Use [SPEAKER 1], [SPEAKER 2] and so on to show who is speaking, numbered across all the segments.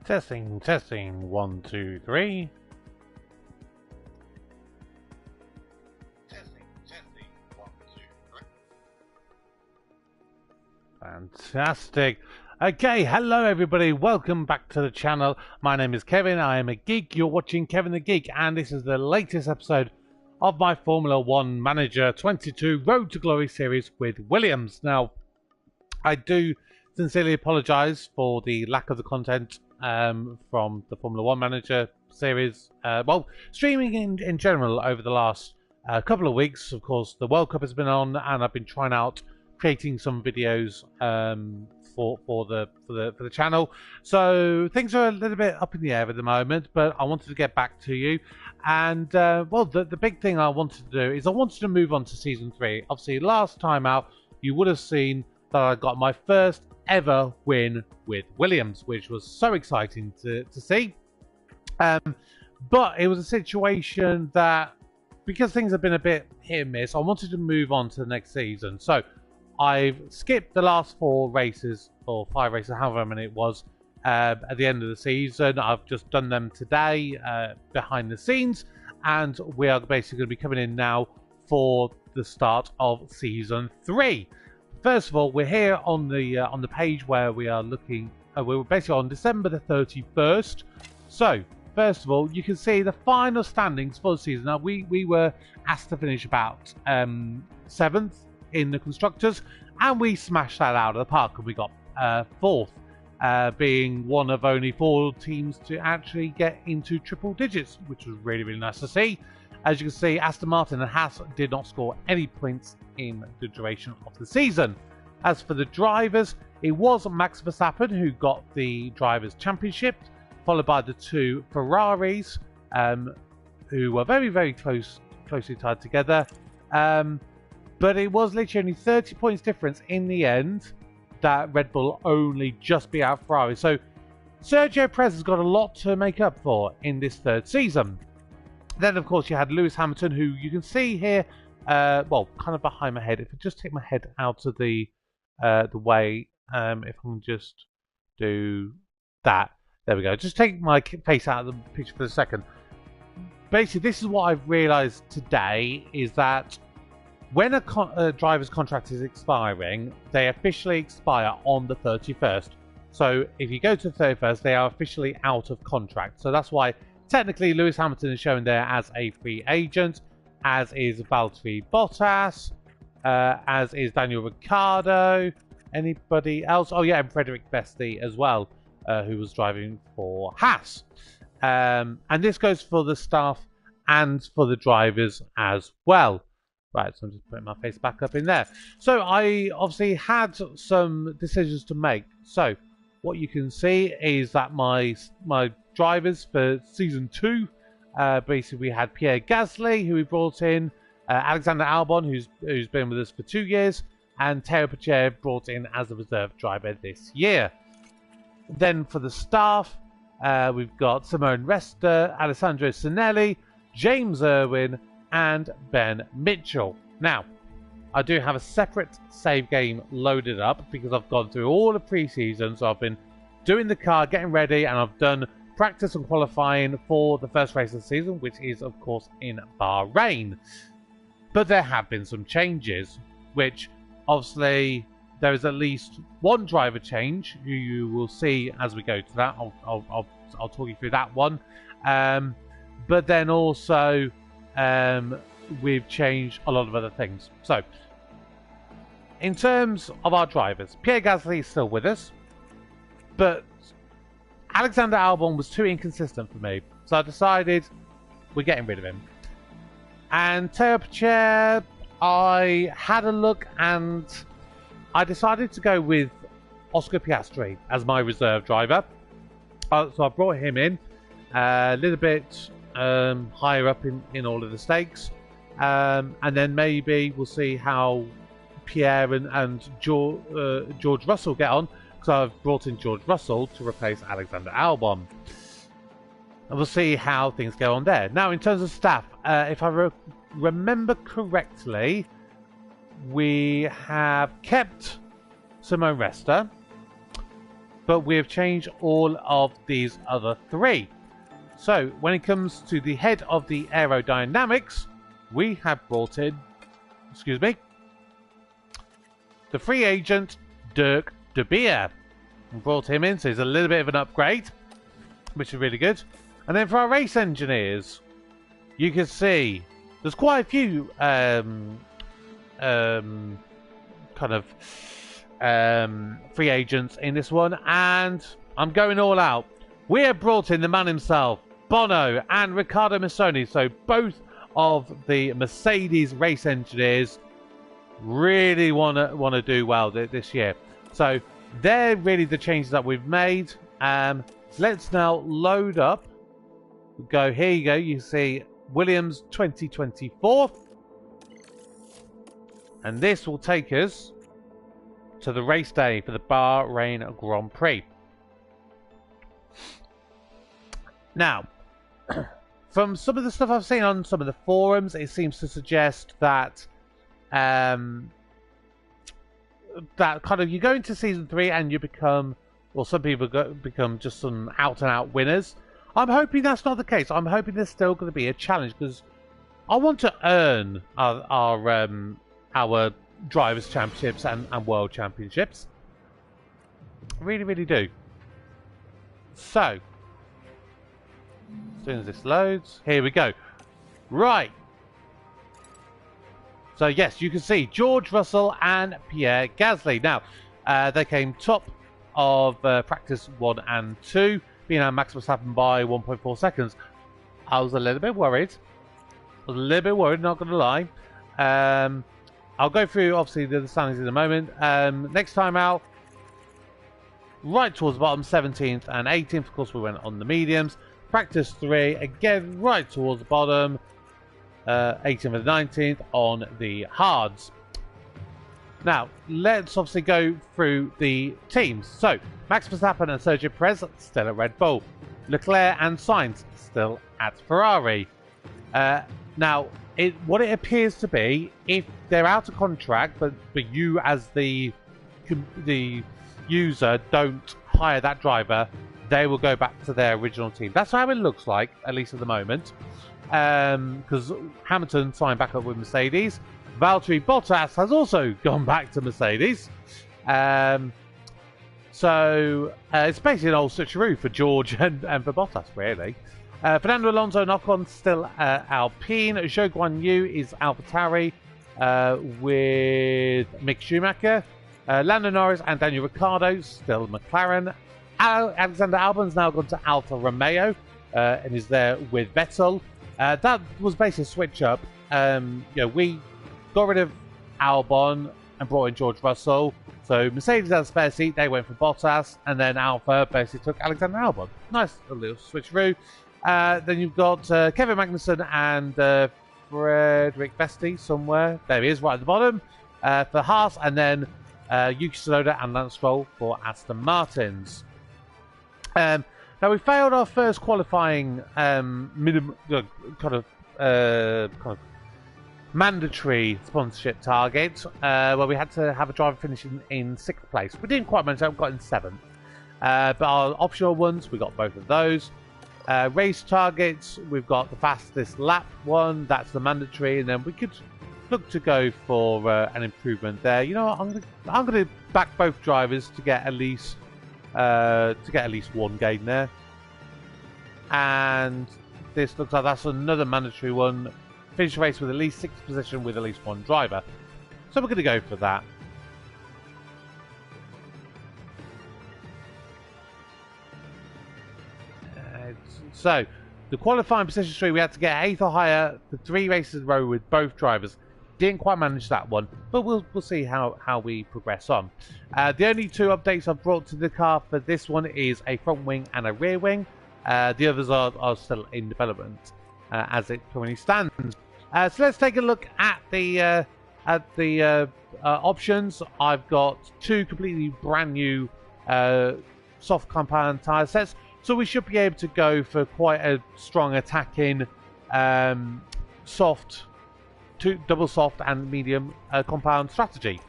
[SPEAKER 1] Testing, testing, 1, 2, 3.
[SPEAKER 2] Testing, 1, 2, 3.
[SPEAKER 1] Fantastic. Okay, hello everybody, welcome back to the channel. My name is Kevin, I am a geek. You're watching Kevin the Geek, and this is the latest episode of my Formula 1 Manager 22 Road to Glory series with Williams. Now, I do sincerely apologise for the lack of the content from the Formula 1 Manager series. Well, streaming in general over the last couple of weeks. Of course, the World Cup has been on, and I've been trying out creating some videos for the channel. So things are a little bit up in the air at the moment, but I wanted to get back to you. And well, the big thing I wanted to do is I wanted to move on to season 3. Obviously, last time out, you would have seen that I got my first ever win with Williams, which was so exciting to see. But it was a situation that, because things have been a bit hit and miss, I wanted to move on to the next season. So I've skipped the last 4 races, or 5 races, however many it was, at the end of the season. I've just done them today behind the scenes, and we are basically going to be coming in now for the start of season 3. First of all, we're here on the page where we are looking. We're basically on December the 31st. So, first of all, you can see the final standings for the season. Now, we were asked to finish about 7th in the constructors, and we smashed that out of the park, and we got 4th, being one of only 4 teams to actually get into triple digits, which was really, really nice to see. As you can see, Aston Martin and Haas did not score any points in the duration of the season. As for the drivers, it was Max Verstappen who got the Drivers' Championship, followed by the 2 Ferraris, who were very, very closely tied together. But it was literally only 30 points difference in the end that Red Bull only just beat out Ferrari. So Sergio Perez has got a lot to make up for in this 3rd season. Then, of course, you had Lewis Hamilton, who you can see here, well, kind of behind my head. If I just take my head out of the way, if I can just do that. There we go. Just take my face out of the picture for a second. Basically, this is what I've realised today, is that when a driver's contract is expiring, they officially expire on the 31st. So if you go to the 31st, they are officially out of contract. So that's why technically Lewis Hamilton is shown there as a free agent, as is Valtteri Bottas, as is Daniel Ricciardo. Anybody else? Oh yeah, and Frederick Besti as well, who was driving for Haas. And this goes for the staff and for the drivers as well. Right, so I'm just putting my face back up in there. So I obviously had some decisions to make. So what you can see is that my drivers for season 2, basically we had Pierre Gasly, who we brought in, Alexander Albon, who's been with us for 2 years, and Teo Pacher brought in as a reserve driver this year. Then for the staff, we've got Simone Resta, Alessandro Sinelli, James Irwin, and Ben Mitchell. Now, I do have a separate save game loaded up because I've gone through all the pre-season. So I've been doing the car, getting ready, and I've done practice and qualifying for the first race of the season, which is, of course, in Bahrain. But there have been some changes, which obviously there is at least one driver change who you will see as we go to that. I'll talk you through that one. But then also we've changed a lot of other things. So in terms of our drivers, Pierre Gasly is still with us, but Alexander Albon was too inconsistent for me, so I decided we're getting rid of him. And Teo Pacher, I had a look and I decided to go with Oscar Piastri as my reserve driver. So I brought him in a little bit higher up in all of the stakes, and then maybe we'll see how Pierre and George Russell get on, because I've brought in George Russell to replace Alexander Albon, and we'll see how things go on there. Now, in terms of staff, if I remember correctly, we have kept Simone Resta, but we have changed all of these other 3. So when it comes to the head of the aerodynamics, we have brought in, the free agent Dirk de Beer. We brought him in, so he's a little bit of an upgrade, which is really good. And then for our race engineers, you can see there's quite a few free agents in this one, and I'm going all out. We have brought in the man himself, Bono, and Riccardo Missoni. So both of the Mercedes race engineers really want to do well this year. So they're really the changes that we've made. Let's now load up. Go, here you go. You see Williams 2024, and this will take us to the race day for the Bahrain Grand Prix. Now, from some of the stuff I've seen on some of the forums, it seems to suggest that that kind of you go into season 3 and you become, well, some people become just some out-and-out winners. I'm hoping that's not the case. I'm hoping there's still going to be a challenge, because I want to earn our drivers' championships and world championships. Really, really do. So, as soon as this loads, here we go. Right. So yes, you can see George Russell and Pierre Gasly. Now, they came top of practice 1 and 2, being our Max Verstappen by 1.4 seconds. I was a little bit worried. Not going to lie. I'll go through, obviously, the standings in a moment. Next time out, right towards the bottom, 17th and 18th. Of course, we went on the mediums. Practice 3, again, right towards the bottom. 18th and 19th on the hards. Now, let's obviously go through the teams. So, Max Verstappen and Sergio Perez still at Red Bull. Leclerc and Sainz still at Ferrari. Now, what it appears to be, if they're out of contract, but you as the user don't hire that driver, they will go back to their original team. That's how it looks like, at least at the moment. Because Hamilton signed back up with Mercedes. Valtteri Bottas has also gone back to Mercedes. So it's basically an old switcheroo for George and for Bottas, really. Fernando Alonso and Ocon still Alpine. Zhou Guanyu is AlphaTauri with Mick Schumacher. Lando Norris and Daniel Ricciardo still McLaren. Alexander Albon's now gone to Alfa Romeo and is there with Vettel. That was basically a switch up. We got rid of Albon and brought in George Russell. So Mercedes had a spare seat, they went for Bottas, and then Alfa basically took Alexander Albon. Nice little switcheroo. Then you've got Kevin Magnussen and Frederick Vesti somewhere. There he is, right at the bottom for Haas, and then Yuki Tsunoda and Lance Stroll for Aston Martins. Now we failed our first qualifying minimum kind of mandatory sponsorship target, where we had to have a driver finishing in 6th place. We didn't quite manage that, we got in 7th. But our optional ones, we got both of those. Race targets, we've got the fastest lap one, that's the mandatory, and then we could look to go for an improvement there. You know what, I'm gonna back both drivers to get at least one gain there. And this looks like that's another mandatory one. Finish the race with at least 6th position with at least one driver. So we're going to go for that. So the qualifying position 3, we had to get 8th or higher for 3 races in a row with both drivers. Didn't quite manage that one, but we'll see how we progress on. The only 2 updates I've brought to the car for this one is a front wing and a rear wing. The others are still in development as it currently stands. So let's take a look at the options. I've got 2 completely brand new soft compound tyre sets, so we should be able to go for quite a strong attacking soft, double soft and medium compound strategy.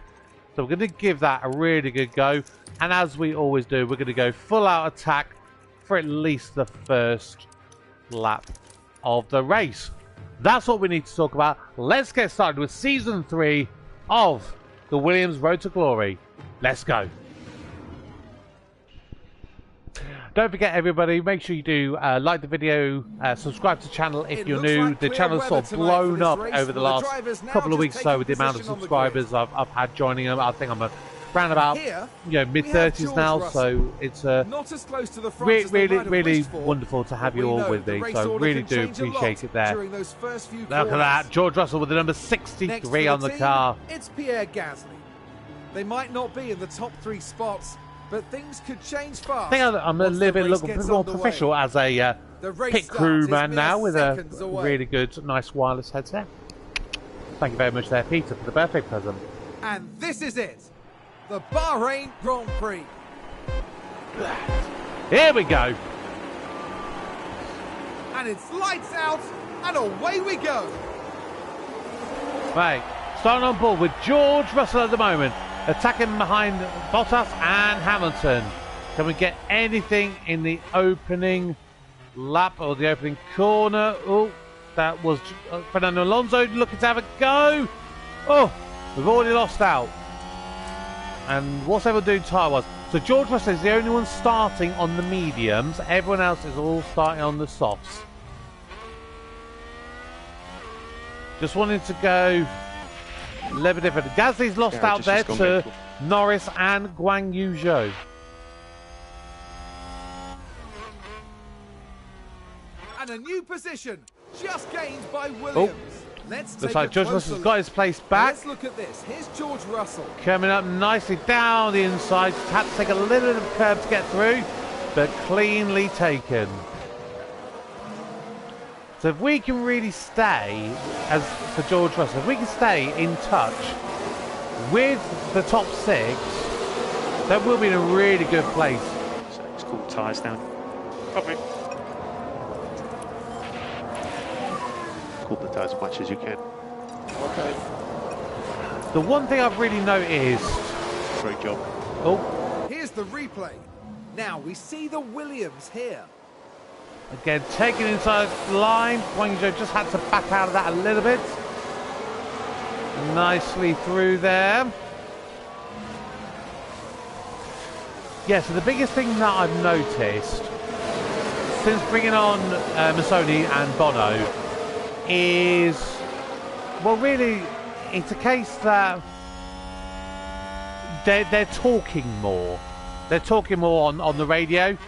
[SPEAKER 1] So we're going to give that a really good go. And as we always do, we're going to go full out attack for at least the first lap of the race. That's what we need to talk about. Let's get started with Season 3 of the Williams Road to Glory. Let's go. Don't forget, everybody, make sure you do like the video, subscribe to the channel if you're new.
[SPEAKER 3] Like
[SPEAKER 1] the channel's sort of blown up over the last couple of weeks or so with the amount of subscribers I've had joining them. I think I'm around about mid-30s now, so it's
[SPEAKER 3] not as close to the front
[SPEAKER 1] really wonderful to have you all with me. So I really do appreciate it there. Look at that, George Russell with the number 63 on the car.
[SPEAKER 3] It's Pierre Gasly. They might not be in the top 3 spots, but things could change fast.
[SPEAKER 1] I think I'm a little bit more professional as a pit crew man now with a really good, nice wireless headset. Thank you very much there, Peter, for the birthday present.
[SPEAKER 3] And this is it, the Bahrain Grand Prix.
[SPEAKER 1] Here we go.
[SPEAKER 3] And it's lights out, and away we go.
[SPEAKER 1] Right, starting on board with George Russell at the moment. Attacking behind Bottas and Hamilton. Can we get anything in the opening lap or the opening corner? Oh, that was Fernando Alonso looking to have a go. Oh, we've already lost out. And what's everyone doing tyre-wise? So George Russell is the only one starting on the mediums. Everyone else is all starting on the softs. Just wanted to go a little bit different. Gasly's lost out there to Norris and Guan Yu Zhou.
[SPEAKER 3] And a new position just gained by Williams. Let's
[SPEAKER 1] looks like George Russell's got his place back.
[SPEAKER 3] Let's look at this. Here's George Russell.
[SPEAKER 1] Coming up nicely down the inside. Had to take a little bit of curb to get through, but cleanly taken. So if we can really stay, as for George Russell, if we can stay in touch with the top 6, then we'll be in a really good place.
[SPEAKER 4] So it's called tyres down. Copy. Cool the tyres as much as you can. Okay.
[SPEAKER 1] The one thing I've really noticed...
[SPEAKER 4] Great job.
[SPEAKER 1] Oh.
[SPEAKER 3] Here's the replay. Now we see the Williams here.
[SPEAKER 1] Again, taken inside the line. Guan Yu Zhou just had to back out of that a little bit. Nicely through there. Yeah, so the biggest thing that I've noticed since bringing on Massoni and Bono is, well, really, it's a case that they're talking more. They're talking more on the radio.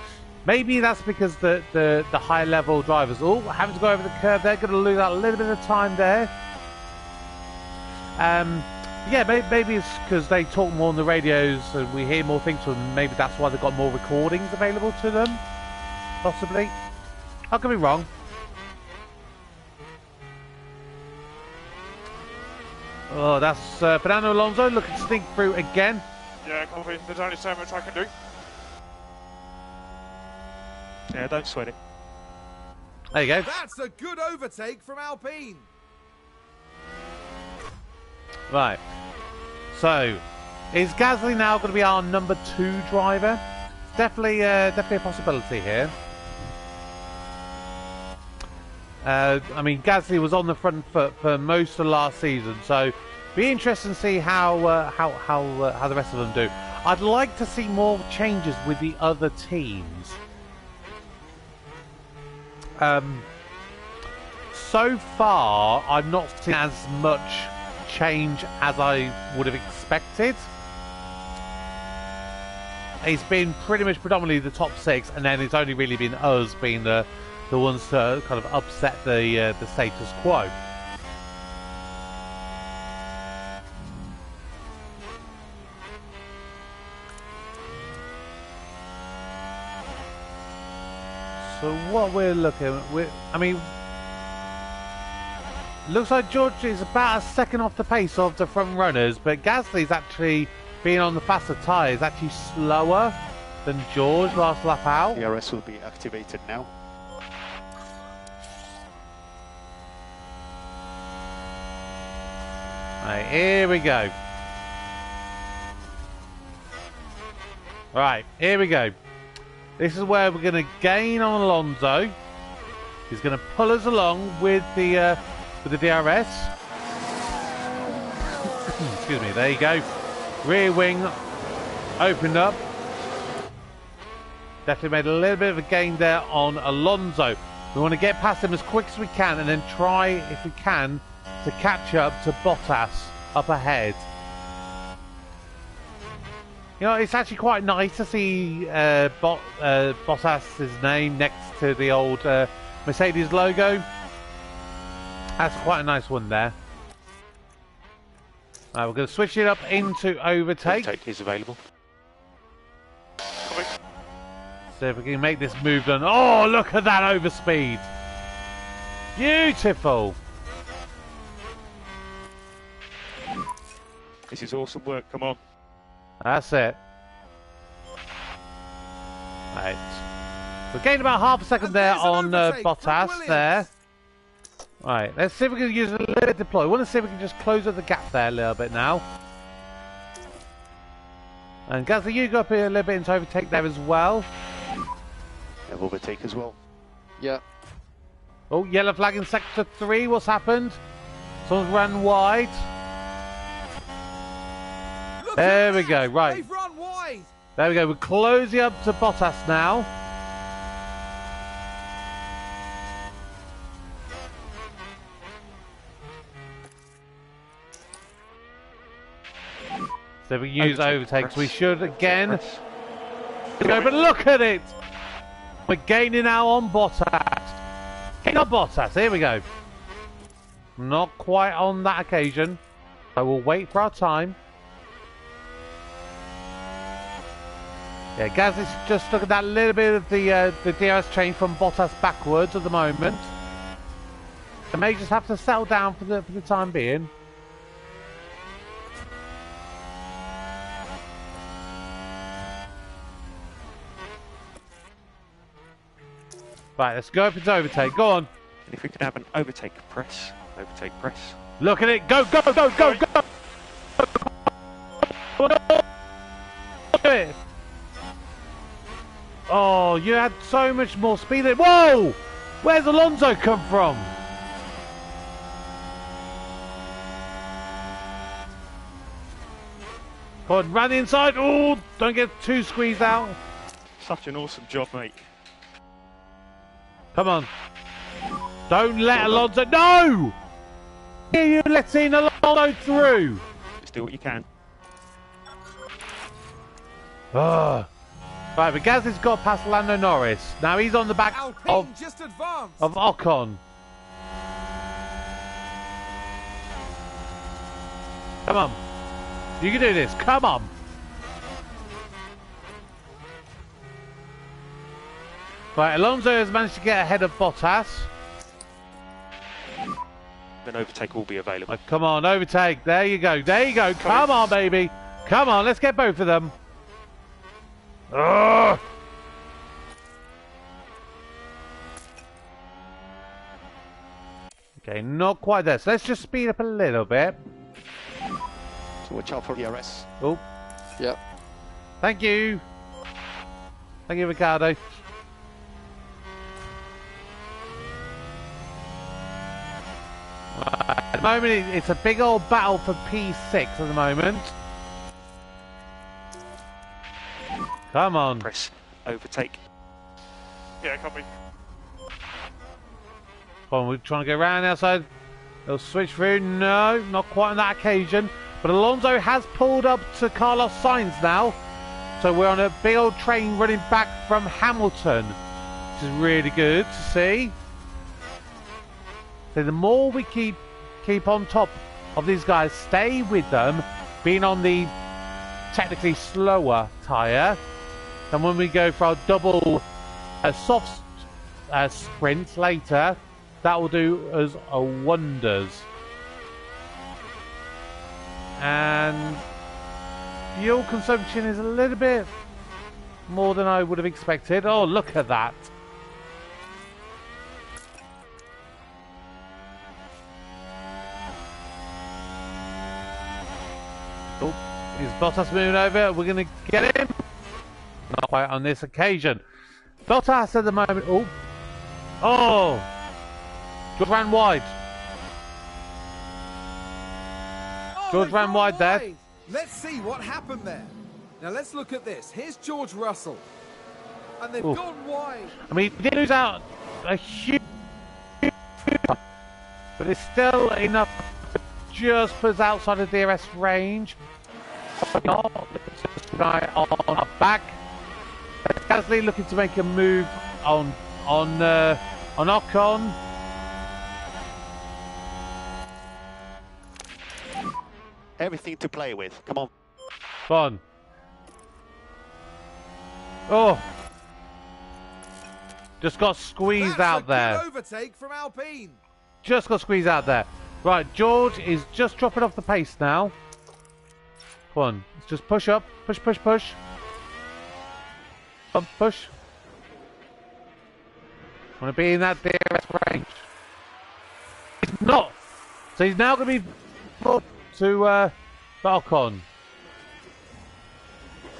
[SPEAKER 1] Maybe that's because the high level drivers, having to go over the curb, they're going to lose out a little bit of time there. Yeah, maybe it's because they talk more on the radios and we hear more things, and maybe that's why they've got more recordings available to them. Possibly. I could be wrong. Oh, that's Fernando Alonso looking to sneak through again.
[SPEAKER 2] Yeah, copy. There's only so much I can do.
[SPEAKER 4] Yeah, don't sweat it.
[SPEAKER 1] There you go.
[SPEAKER 3] That's a good overtake from Alpine.
[SPEAKER 1] Right. So, is Gasly now going to be our number 2 driver? Definitely a possibility here. I mean, Gasly was on the front foot for most of last season, so be interesting to see how the rest of them do. I'd like to see more changes with the other teams. So far, I've not seen as much change as I would have expected. It's been pretty much predominantly the top 6, and then it's only really been us being the ones to kind of upset the status quo. So what we're looking at, I mean, looks like George is about a second off the pace of the front runners, but Gasly's actually, being on the faster tyres, actually slower than George last lap out.
[SPEAKER 4] The DRS will be activated now.
[SPEAKER 1] Right, here we go. Right, here we go. This is where we're going to gain on Alonso. He's going to pull us along with the DRS. Excuse me. There you go. Rear wing opened up. Definitely made a little bit of a gain there on Alonso. We want to get past him as quick as we can and then try, if we can, to catch up to Bottas up ahead. You know, it's actually quite nice to see Bottas's name next to the old Mercedes logo. That's quite a nice one there. We're going to switch it up into overtake.
[SPEAKER 4] Overtake is available.
[SPEAKER 1] See if we can make this move done. Oh, look at that overspeed. Beautiful.
[SPEAKER 2] This is awesome work, come on.
[SPEAKER 1] That's it. Right. We're gaining about half a second there on Bottas there. Right, let's see if we can use a little bit of deploy. I want to see if we can just close up the gap there a little bit now. And Gazza, you go up here a little bit into overtake there as well.
[SPEAKER 4] Have overtake as well.
[SPEAKER 5] Yeah.
[SPEAKER 1] Oh, yellow flag in sector 3. What's happened? Someone's ran wide. There we go. Right.
[SPEAKER 3] They've run wide.
[SPEAKER 1] There we go. We're closing up to Bottas now. So we use overtakes. We should again go, but look at it. We're gaining now on Bottas. Gain on Bottas. Here we go. Not quite on that occasion. So we'll wait for our time. Yeah, Gaz is just looking at that little bit of the DRS change from Bottas backwards at the moment. They may just have to settle down for the time being. Right, let's go up into overtake. Go on.
[SPEAKER 2] And if we could have an overtake press. Overtake press.
[SPEAKER 1] Look at it. Go, go, go, go, go. Do it. Oh, you had so much more speed. Whoa! Where's Alonso come from? Go on, run inside. Oh, don't get too squeezed out.
[SPEAKER 2] Such an awesome job, mate.
[SPEAKER 1] Come on. Don't let Alonso... No! You're letting Alonso through.
[SPEAKER 2] Just do what you can.
[SPEAKER 1] Right, but Gasly's got past Lando Norris. Now he's on the back
[SPEAKER 3] Alpine just advanced.
[SPEAKER 1] of Ocon. Come on. You can do this. Come on. Right, Alonso has managed to get ahead of Bottas.
[SPEAKER 2] Then overtake will be available.
[SPEAKER 1] Oh, come on, overtake. There you go. There you go. Come on, baby. Come on, let's get both of them. Ugh. Okay, not quite there. So let's just speed up a little bit.
[SPEAKER 4] So watch out for DRS.
[SPEAKER 1] Oh,
[SPEAKER 5] Yep.
[SPEAKER 1] thank you. Thank you, Ricardo. At the moment, it's a big old battle for P6 at the moment. Come on.
[SPEAKER 2] Press. Overtake. Yeah, copy.
[SPEAKER 1] Come on, we're trying to go around the outside. They'll switch through. No, not quite on that occasion. But Alonso has pulled up to Carlos Sainz now. So we're on a big old train running back from Hamilton, which is really good to see. So the more we keep on top of these guys, stay with them, being on the technically slower tyre, and when we go for our double soft sprint later, that will do us wonders. And fuel consumption is a little bit more than I would have expected. Oh, look at that. Oh, is Bottas moving over? We're going to get him. Not quite on this occasion. Bottas at the moment. Oh! Oh! George ran wide.
[SPEAKER 3] Oh,
[SPEAKER 1] George
[SPEAKER 3] they've
[SPEAKER 1] ran
[SPEAKER 3] gone
[SPEAKER 1] wide there.
[SPEAKER 3] Let's see what happened there. Now let's look at this. Here's George Russell. And they've
[SPEAKER 1] Ooh.
[SPEAKER 3] gone wide.
[SPEAKER 1] I mean, he did lose out a huge, but it's still enough to just put us outside of DRS range. Right on our back. Gasly looking to make a move on Ocon.
[SPEAKER 4] Everything to play with. Come on.
[SPEAKER 1] Fun. Oh. Just got squeezed out there.
[SPEAKER 3] That's a good overtake from Alpine.
[SPEAKER 1] Just got squeezed out there. Right, George is just dropping off the pace now. Come on, let's just push up. Push, push, push. Up, push. Want to be in that DRS range. He's not. So he's now going to be put to Ocon.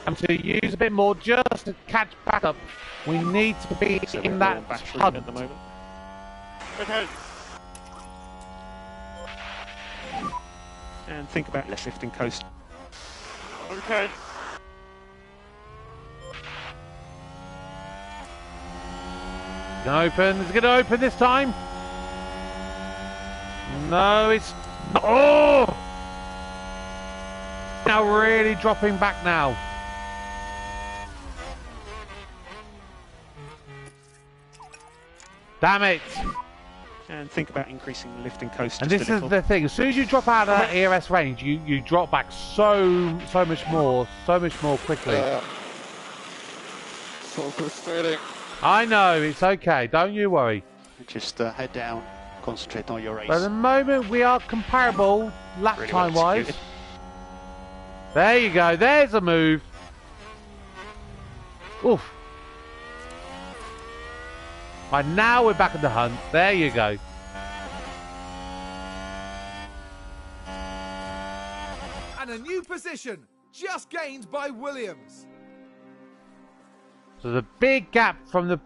[SPEAKER 1] And to use a bit more just to catch back up. We need to be in that hunt.
[SPEAKER 2] At the moment.
[SPEAKER 4] Okay.
[SPEAKER 2] And think about less lifting coast.
[SPEAKER 4] Okay.
[SPEAKER 1] Gonna open. Is it gonna open this time? No, it's. Oh! Now really dropping back now. Damn it!
[SPEAKER 2] And think about increasing lifting coast.
[SPEAKER 1] And
[SPEAKER 2] just
[SPEAKER 1] this
[SPEAKER 2] a
[SPEAKER 1] is
[SPEAKER 2] little.
[SPEAKER 1] the thing. As soon as you drop out of that ERS range, you drop back so much more quickly.
[SPEAKER 4] So frustrating.
[SPEAKER 1] I know, it's okay. Don't you worry.
[SPEAKER 4] Just head down, concentrate on your race.
[SPEAKER 1] But at the moment, we are comparable lap
[SPEAKER 2] Really
[SPEAKER 1] time
[SPEAKER 2] well
[SPEAKER 1] wise.
[SPEAKER 2] executed.
[SPEAKER 1] There you go. There's a move. Oof. Right, now we're back in the hunt. There you go.
[SPEAKER 3] And a new position just gained by Williams.
[SPEAKER 1] So the big gap from the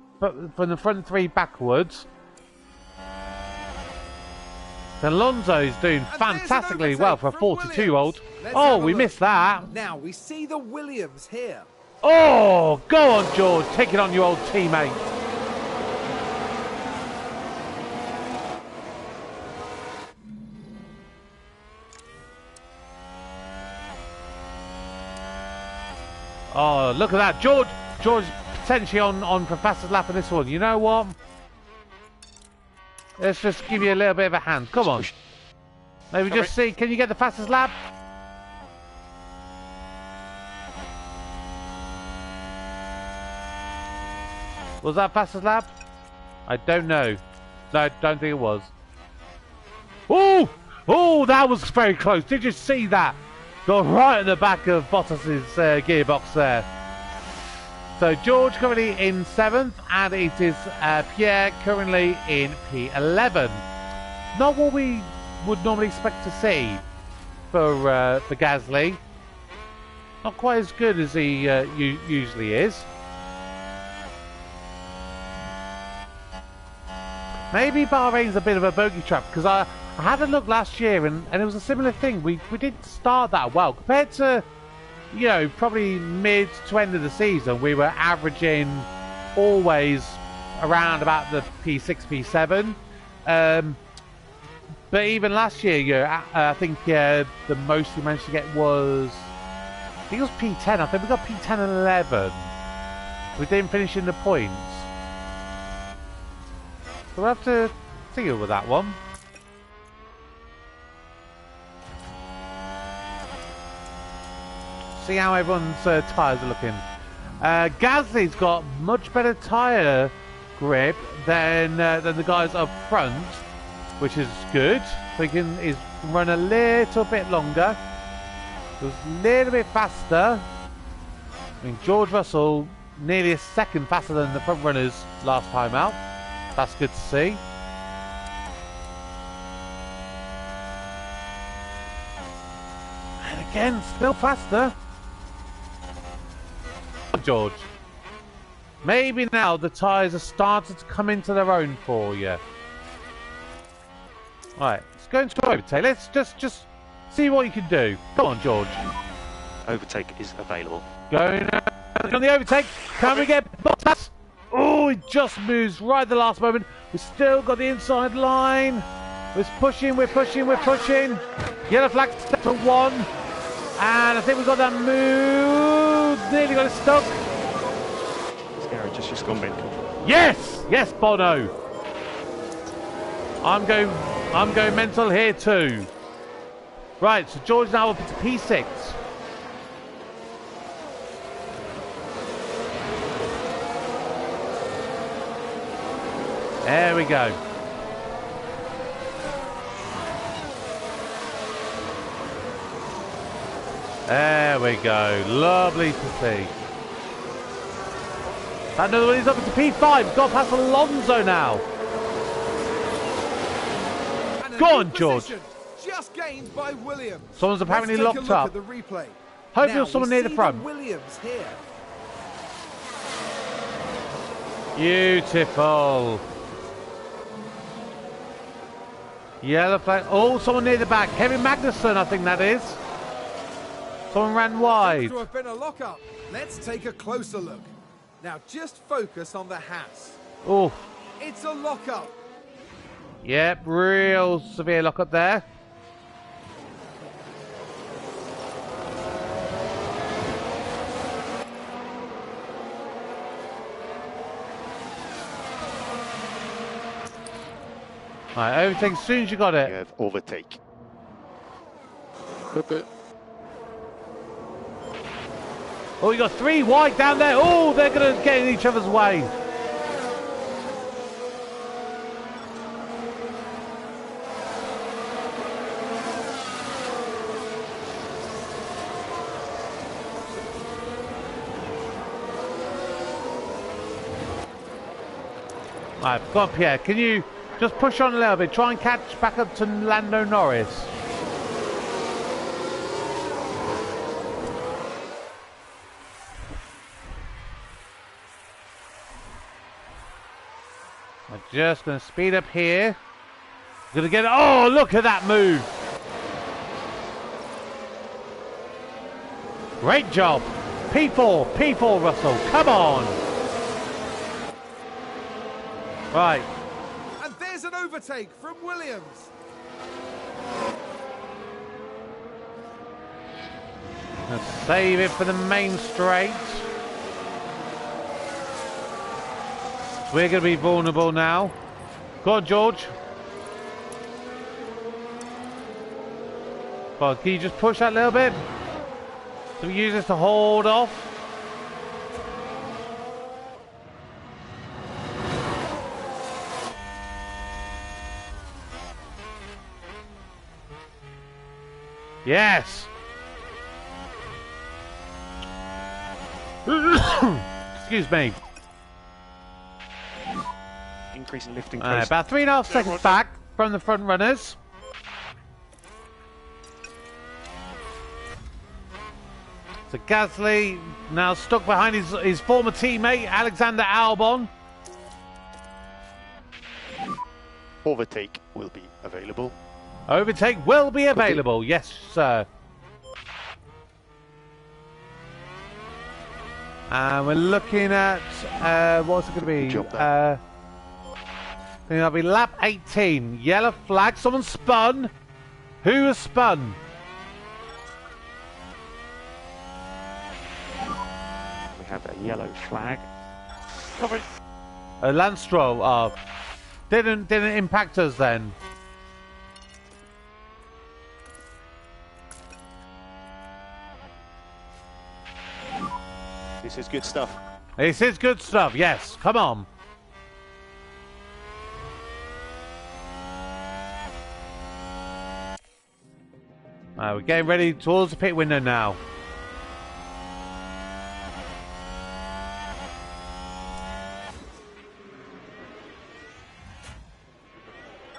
[SPEAKER 1] front three backwards. Alonso's doing fantastically well for a 42-year-old. Oh, we missed that.
[SPEAKER 3] Now we see the Williams here.
[SPEAKER 1] Oh, go on, George. Take it on your old teammate. Oh, look at that. George potentially on for fastest lap in this one. You know what? Let's just give you a little bit of a hand. Come on. Maybe just see. Can you get the fastest lap? Was that fastest lap? I don't know. No, I don't think it was. Oh! Oh, that was very close. Did you see that? Got right in the back of Bottas's gearbox there. So George currently in 7th, and it is Pierre currently in P11. Not what we would normally expect to see for Gasly. Not quite as good as he usually is. Maybe Bahrain's a bit of a bogey trap, because I had a look last year and it was a similar thing. We didn't start that well compared to, you know, probably mid to end of the season. We were averaging always around about the P6, P7. But even last year, I think the most we managed to get was, I think it was P10. I think we got P10 and 11. We didn't finish in the points. So we'll have to deal with that one. See how everyone's tyres are looking. Gasly's got much better tyre grip than the guys up front, which is good. So he can run a little bit longer. Goes a little bit faster. I mean, George Russell nearly a second faster than the front runners last time out. That's good to see. And again, still faster. George. Maybe now the tyres are starting to come into their own for you. Right, let's go into overtake. Let's just see what you can do. Come on, George.
[SPEAKER 2] Overtake is available.
[SPEAKER 1] Going on the overtake. Can we get Bottas? Oh, he just moves right at the last moment. We've still got the inside line. We're pushing. Yellow flag step to 1. And I think we've got that move. Nearly got it stuck.
[SPEAKER 2] This garage has just gone mental.
[SPEAKER 1] Yes! Yes, Bono. I'm going mental here too. Right, so George now up to P6. There we go. There we go. Lovely to see. Another one is up into P5. Got past Alonso now. Go on, George.
[SPEAKER 3] Just gained by Williams.
[SPEAKER 1] Someone's apparently
[SPEAKER 3] Let's take a
[SPEAKER 1] locked
[SPEAKER 3] look
[SPEAKER 1] up.
[SPEAKER 3] at the replay.
[SPEAKER 1] Hopefully
[SPEAKER 3] Now,
[SPEAKER 1] someone
[SPEAKER 3] we
[SPEAKER 1] near the
[SPEAKER 3] see
[SPEAKER 1] front.
[SPEAKER 3] Williams here.
[SPEAKER 1] Beautiful. Yellow flag. Oh, someone near the back. Kevin Magnussen, I think that is. Someone ran wide.
[SPEAKER 3] Seems to have been a lock-up. Let's take a closer look. Now, just focus on the Haas.
[SPEAKER 1] Oh.
[SPEAKER 3] It's a lock-up.
[SPEAKER 1] Yep, real severe lock-up there. Right, overtake as soon as you got
[SPEAKER 4] You
[SPEAKER 1] it.
[SPEAKER 4] have overtake. Okay.
[SPEAKER 1] Oh, you got 3 wide down there. Oh, they're going to get in each other's way. Right, go on, Pierre. Can you just push on a little bit? Try and catch back up to Lando Norris. I'm just going to speed up here. Going to get it. Oh, look at that move. Great job. P4, Russell. Come on. Right.
[SPEAKER 3] And there's an overtake from Williams.
[SPEAKER 1] Let's save it for the main straight. We're going to be vulnerable now. Go on, George. Well, can you just push that a little bit? So we use this to hold off. Yes. Excuse me.
[SPEAKER 2] Increase in lifting coast.
[SPEAKER 1] About 3.5 seconds back from the front runners. So Gasly now stuck behind his former teammate Alexander Albon.
[SPEAKER 4] Overtake will be available.
[SPEAKER 1] Overtake will be available. Yes, sir. And we're looking at what's it going to be?
[SPEAKER 4] Good job there.
[SPEAKER 1] I think that'll be lap 18. Yellow flag. Someone spun. Who has spun?
[SPEAKER 2] We have a yellow flag. Coming.
[SPEAKER 1] Lance Stroll. Oh, didn't impact us then.
[SPEAKER 4] This is good stuff.
[SPEAKER 1] This is good stuff. Yes, come on. We're getting ready towards the pit window now.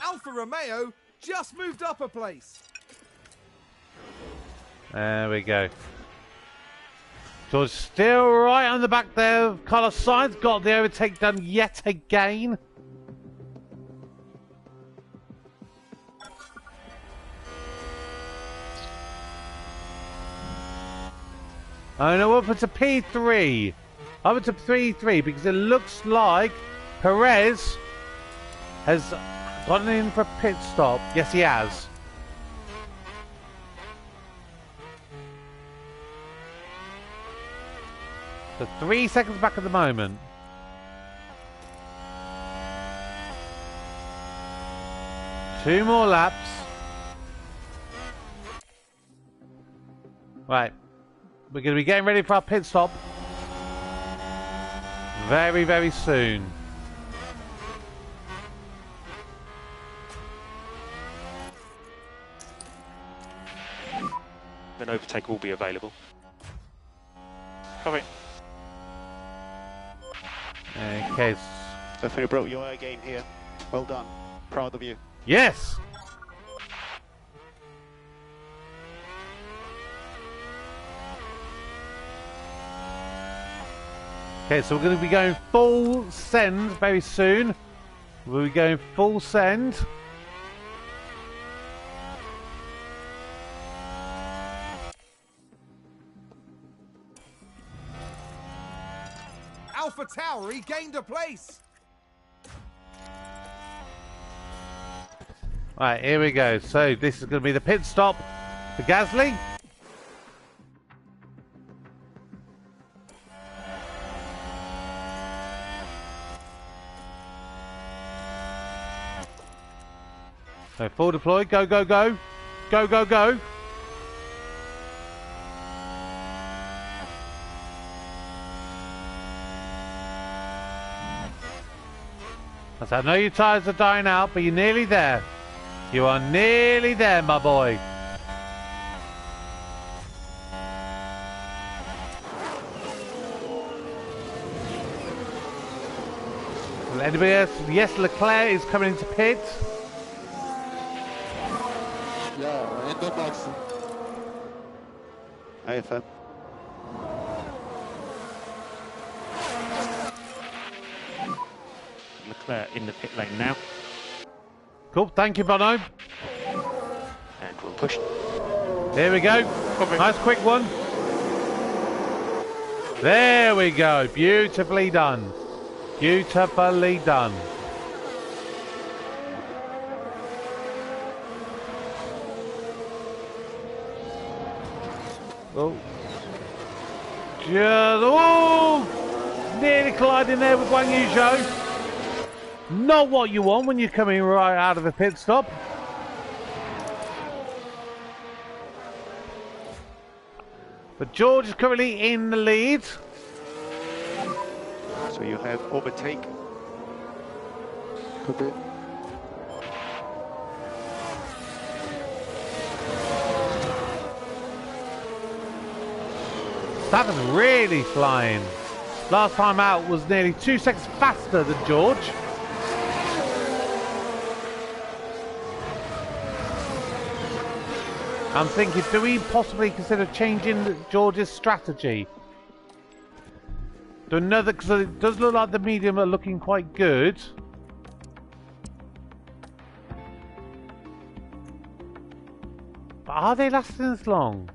[SPEAKER 3] Alfa Romeo just moved up a place.
[SPEAKER 1] There we go. George still right on the back there. Carlos Sainz got the overtake done yet again. Oh no, up to P3. Up to P3 because it looks like Perez has gone in for a pit stop. Yes, he has. So 3 seconds back at the moment. Two more laps. Right. We're going to be getting ready for our pit stop very, very soon.
[SPEAKER 2] An overtake will be available. Copy.
[SPEAKER 1] Okay.
[SPEAKER 4] Definitely broke your air game here. Well done. Proud of you.
[SPEAKER 1] Yes! Okay, so we're going to be going full send very soon. We'll be going full send.
[SPEAKER 3] Alpha Tower regained a place.
[SPEAKER 1] Right, here we go. So this is going to be the pit stop for Gasly. So full deploy, go, go, go. Go, go, go. I know your tyres are dying out, but you're nearly there. You are nearly there, my boy. Anybody else? Yes, Leclerc is coming into pit.
[SPEAKER 4] Yeah, end of box. AFM.
[SPEAKER 2] Leclerc in the pit lane now.
[SPEAKER 1] Cool, thank you, Bono.
[SPEAKER 2] And we'll push.
[SPEAKER 1] Here we go. Nice quick one. There we go. Beautifully done. Beautifully done. Oh. Nearly colliding there with Wang Yuzhou. Not what you want when you're coming right out of a pit stop. But George is currently in the lead.
[SPEAKER 4] So you have overtake. Copy.
[SPEAKER 1] Stafford's really flying. Last time out was nearly 2 seconds faster than George. I'm thinking, do we possibly consider changing George's strategy? To another, because it does look like the medium are looking quite good. But are they lasting this long?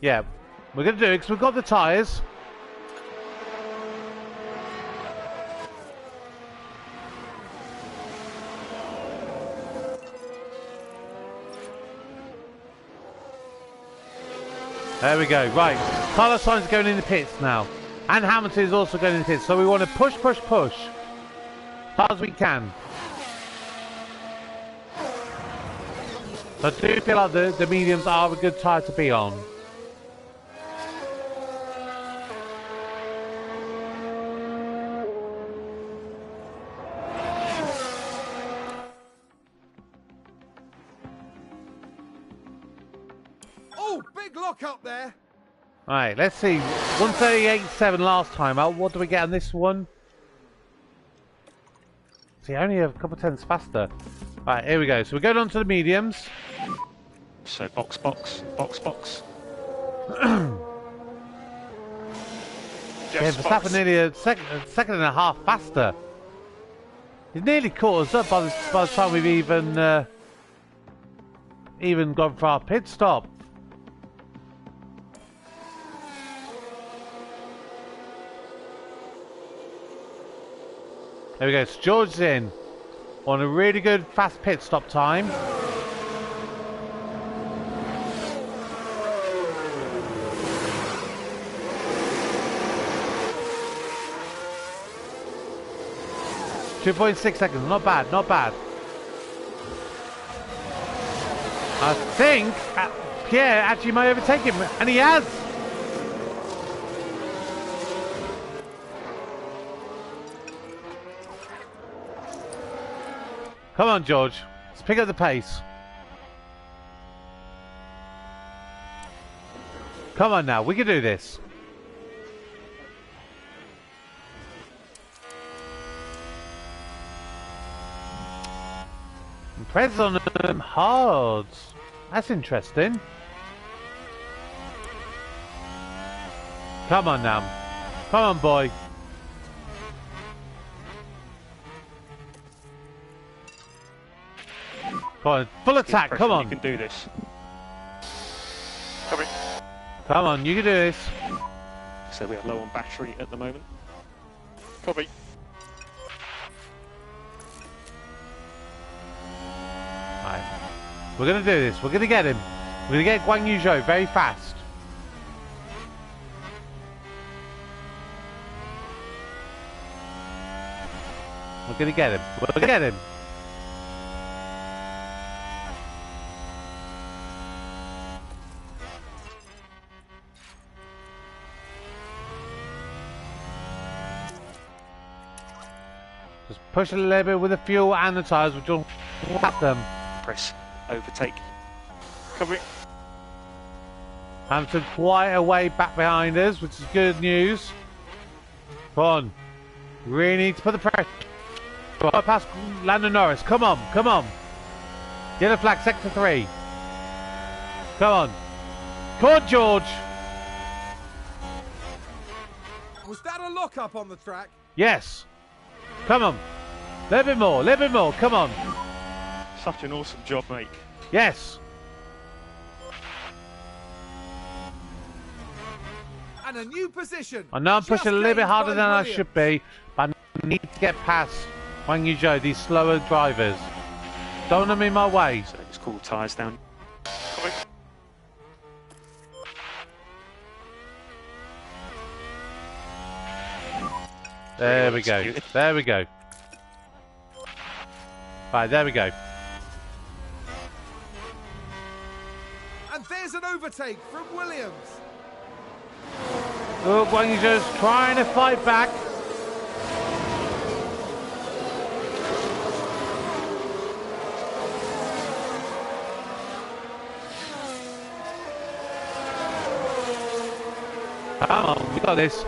[SPEAKER 1] Yeah, we're going to do it because we've got the tyres. There we go, right. Carlos Sainz is going in the pits now. And Hamilton is also going in the pits. So we want to push, push, push. As far as we can. So I do feel like the mediums are a good tyre to be on.
[SPEAKER 3] Oh, big lock up there.
[SPEAKER 1] Alright, let's see. 138.7 last time. What do we get on this one? See, only a couple tenths faster. Alright, here we go. So we're going on to the mediums.
[SPEAKER 2] So box.
[SPEAKER 1] Yeah, Verstappen nearly a second and a half faster. He's nearly caught us up by the time we've even gone for our pit stop. There we go. So George's in on a really good fast pit stop time. .6 seconds, not bad, not bad. I think Pierre actually might overtake him, and he has. Come on, George, let's pick up the pace. Come on now, we can do this. Press on them hard. That's interesting. Come on now. Come on, boy. Come on, full attack. Come on.
[SPEAKER 2] You can do this. Come
[SPEAKER 1] on, you can do this.
[SPEAKER 2] So we are low on battery at the moment. Copy.
[SPEAKER 1] We're going to do this. We're going to get him. We're going to get Guan Yu Zhou very fast. We're going to get him. We're going to get him. Just push a little bit with the fuel and the tyres, which will tap them.
[SPEAKER 2] Press overtake. Covering.
[SPEAKER 1] Hampton quite a way back behind us, which is good news. Come on. Really need to put the pressure. Past Lando Norris. Come on, come on. Yellow flag, sector 3. Come on. Come on, George.
[SPEAKER 3] Was that a lock-up on the track?
[SPEAKER 1] Yes. Come on. A little bit more, a little bit more. Come on.
[SPEAKER 2] Such an awesome job, mate.
[SPEAKER 1] Yes.
[SPEAKER 3] And a new position.
[SPEAKER 1] I know I'm pushing a little bit harder than I
[SPEAKER 3] Williams.
[SPEAKER 1] should be, but I need to get past Guan Yu Zhou, these slower drivers. Don't want them in my way.
[SPEAKER 2] So let's cool tyres down. Covering.
[SPEAKER 1] There we go. There we go. Right, there we go.
[SPEAKER 3] And there's an overtake from Williams.
[SPEAKER 1] Oh, Guan Yu Zhou's trying to fight back. Come on, we got this.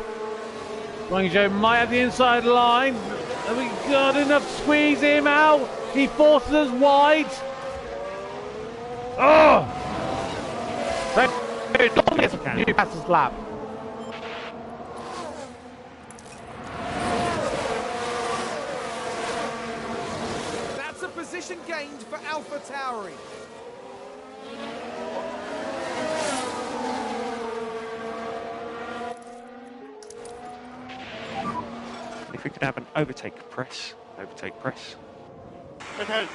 [SPEAKER 1] Guan Yu Zhou might have the inside line. Have we got enough to squeeze him out? He forces us wide. Oh! Don't get some new passes lap.
[SPEAKER 3] That's a position gained for Alpha Tauri.
[SPEAKER 2] If we could have an overtake press. Overtake press. Okay.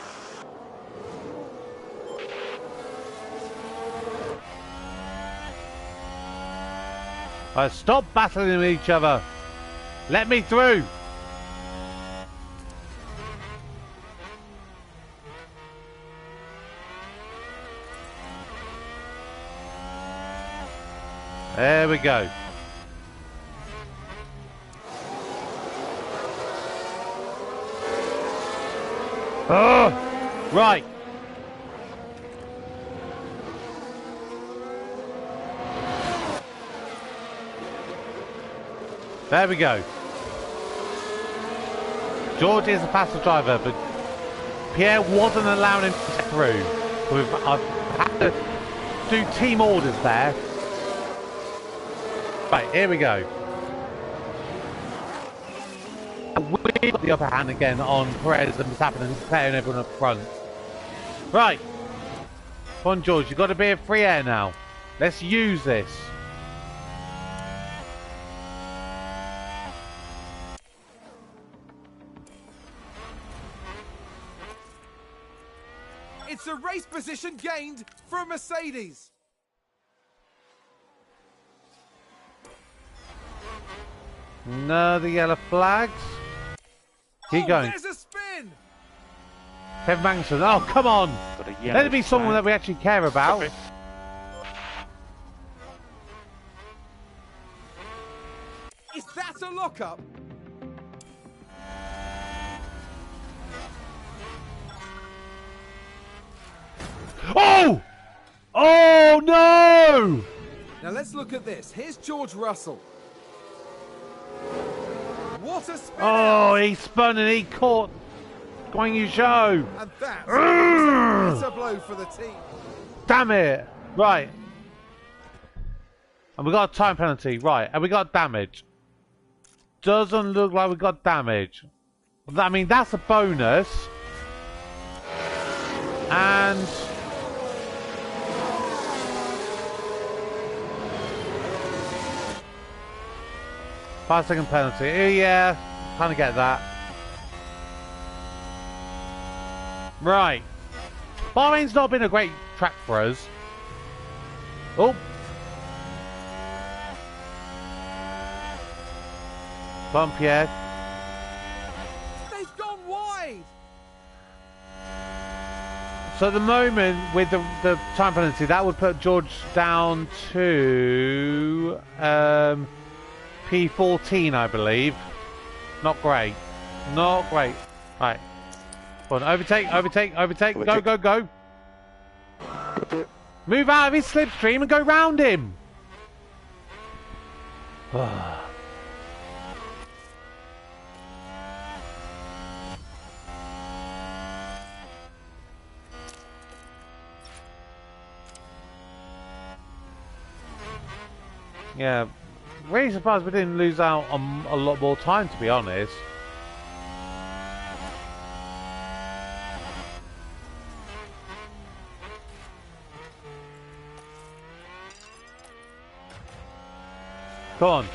[SPEAKER 1] Stop battling with each other. Let me through. There we go. Oh, right. There we go. George is a faster driver, but Pierre wasn't allowing him to get through. So I've had to do team orders there. Right, here we go. We've got the upper hand again on Perez and Verstappen and clearing everyone up front. Right. Come on, George, you've got to be a free air now. Let's use this.
[SPEAKER 3] It's a race position gained for a Mercedes.
[SPEAKER 1] No, the yellow flags. Keep going.
[SPEAKER 3] There's a spin.
[SPEAKER 1] Kevin Magnussen. Oh, come on. Let it be someone that we actually care about.
[SPEAKER 2] Okay.
[SPEAKER 3] Is that a lockup?
[SPEAKER 1] Oh! Oh, no!
[SPEAKER 3] Now let's look at this. Here's George Russell. What a spin!
[SPEAKER 1] Oh, he spun and he caught Guan Yu Zhou.
[SPEAKER 3] And that's a bitter blow for the team.
[SPEAKER 1] Damn it! Right. And we got a time penalty. Right. And we got damage. Doesn't look like we got damage. I mean, that's a bonus. And... 5-second penalty. Yeah, kind of get that. Right. Bahrain's not been a great track for us. Oh. Come on, Pierre.
[SPEAKER 3] They've gone wide.
[SPEAKER 1] So at the moment, with the time penalty, that would put George down to P14, I believe. Not great. Not great. Right. Go on, overtake, overtake, overtake. Go, go, go. Move out of his slipstream and go round him. Yeah, really surprised we didn't lose out on a lot more time, to be honest. Come on,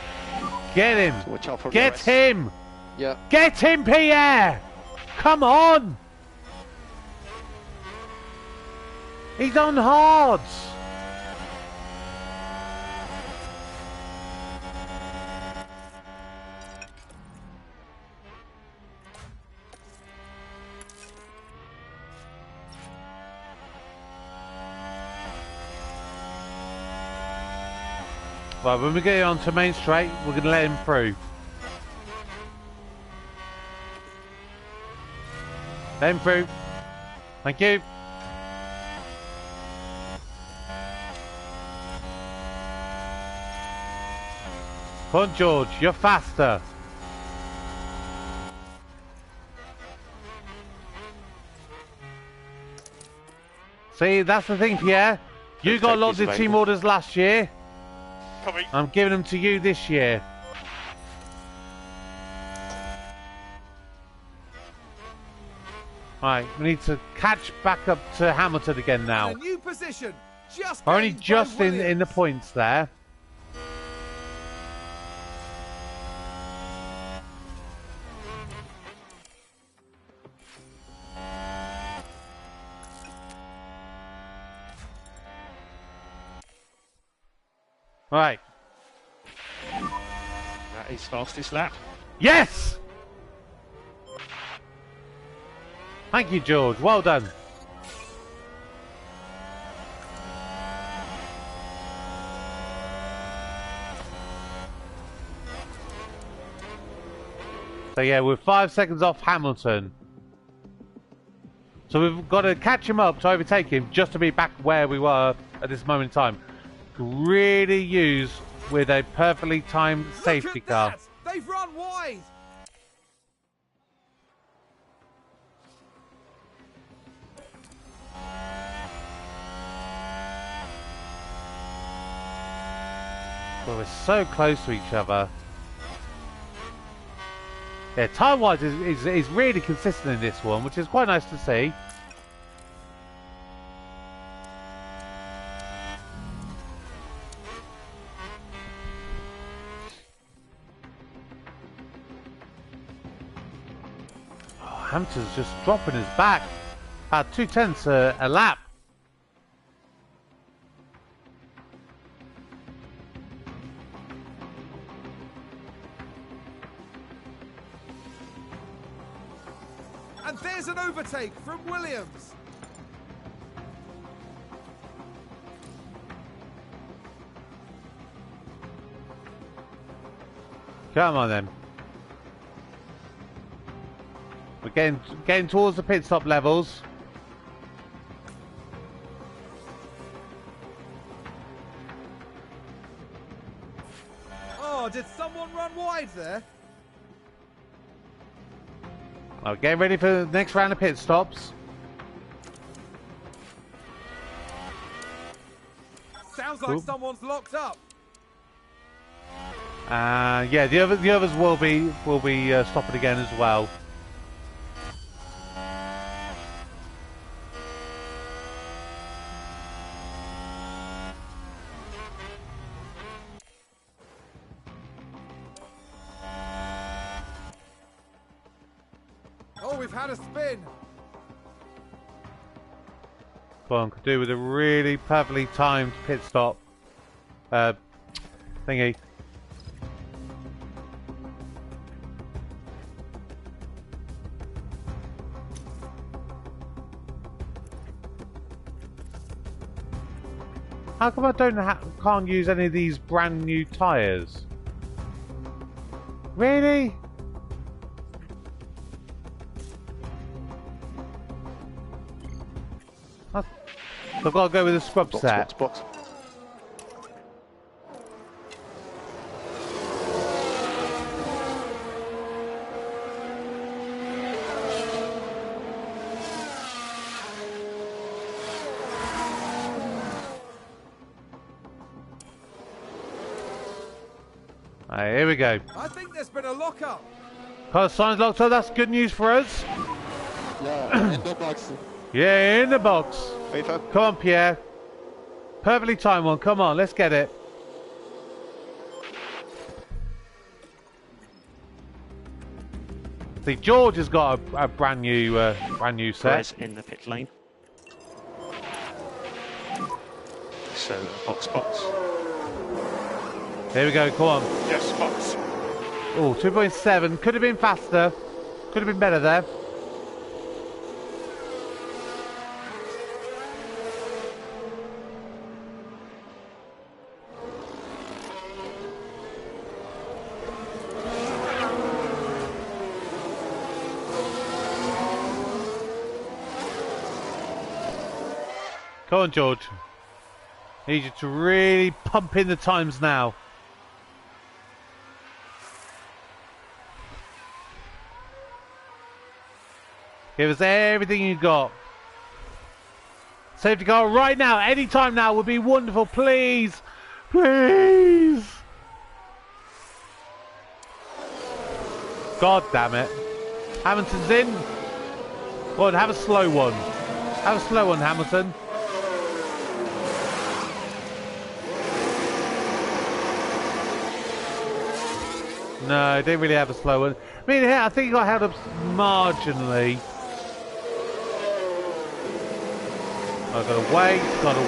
[SPEAKER 1] get him!
[SPEAKER 4] Watch out for
[SPEAKER 1] Get him!
[SPEAKER 4] Yeah.
[SPEAKER 1] Get him, Pierre! Come on! He's on hards! Right, when we get onto Main Straight, we're going to let him through. Let him through. Thank you. Come on, George, you're faster. See, that's the thing, Pierre. You got lots of team orders last year. I'm giving them to you this year. Right, we need to catch back up to Hamilton again now.
[SPEAKER 3] A new position, just
[SPEAKER 1] We're only just in the points there. Right.
[SPEAKER 2] That is fastest lap.
[SPEAKER 1] Yes! Thank you, George. Well done. So yeah, we're 5 seconds off Hamilton. So we've got to catch him up to overtake him just to be back where we were at this moment in time. Really use with a perfectly timed safety car.
[SPEAKER 3] They They've run wide.
[SPEAKER 1] Well, we're so close to each other. Yeah, time-wise is really consistent in this one, which is quite nice to see. Oh, Hampton's just dropping his back. About 2/10 a lap.
[SPEAKER 3] And there's an overtake from Williams.
[SPEAKER 1] Come on then. We're getting towards the pit stop levels.
[SPEAKER 3] Oh, did someone run wide there?
[SPEAKER 1] Oh, getting ready for the next round of pit stops.
[SPEAKER 3] Sounds like someone's locked up.
[SPEAKER 1] Yeah, the others will be stopping again as well.
[SPEAKER 3] Oh, we've had a spin.
[SPEAKER 1] Come on, could do with a really perfectly timed pit stop. Thingy. How come I can't use any of these brand new tyres? Really? I've got to go with a scrub set.
[SPEAKER 4] Box.
[SPEAKER 1] Alright, here we go.
[SPEAKER 3] I think there's been a lockup.
[SPEAKER 1] Car signs locked up, that's good news for us.
[SPEAKER 4] Yeah, in the box.
[SPEAKER 1] Yeah, in the box.
[SPEAKER 4] Wait up.
[SPEAKER 1] Come on, Pierre. Perfectly timed one. Come on, let's get it. See, George has got a brand new set.
[SPEAKER 2] Perez in the pit lane. So box.
[SPEAKER 1] Here we go. Come on.
[SPEAKER 2] Yes, box.
[SPEAKER 1] Oh, 2.7. Could have been faster. Could have been better there. Come on, George. Need you to really pump in the times now. Give us everything you got. Safety car right now, any time now would be wonderful, please. Please. God damn it. Hamilton's in. Go on, have a slow one. Have a slow one, Hamilton. No, didn't really have a slow one. I mean, I think he got held up marginally. I've got to wait, gotta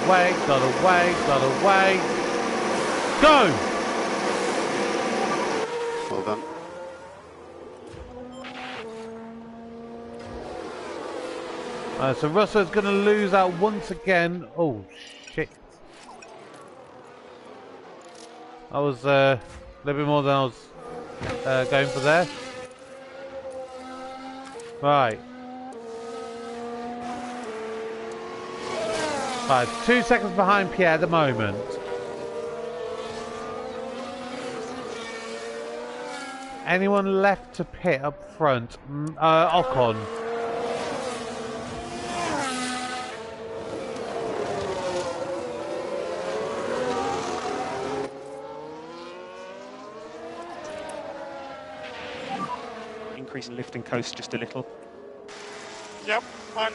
[SPEAKER 1] wait. Go!
[SPEAKER 4] Well done.
[SPEAKER 1] So Russell's going to lose out once again. Oh, shit. I was a little bit more than I was going for there. Right. Right, 2 seconds behind Pierre at the moment. anyone left to pit up front? Ocon.
[SPEAKER 2] Increase in lift and coast just a little.
[SPEAKER 4] Yep, fine.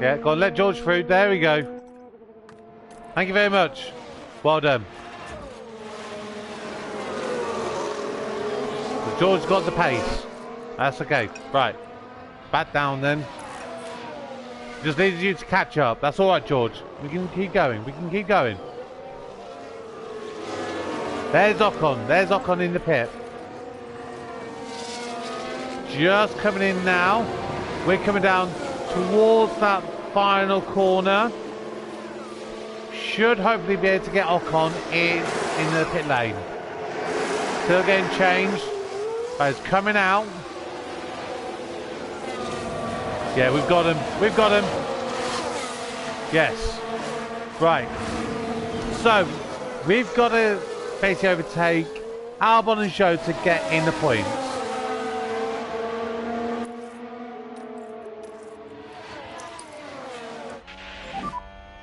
[SPEAKER 1] Yeah, go on, let George through. There we go. Thank you very much. Well done. So George got the pace. That's okay. Right. Back down then. Just needed you to catch up. That's alright, George. We can keep going. We can keep going. There's Ocon. There's Ocon in the pit. Just coming in now. We're coming down towards that final corner. Should hopefully be able to get Ocon in the pit lane. Still getting changed. But it's coming out. Yeah, we've got him. We've got him. Yes. Right. So, we've got to basically overtake Albon and Zhou to get in the points.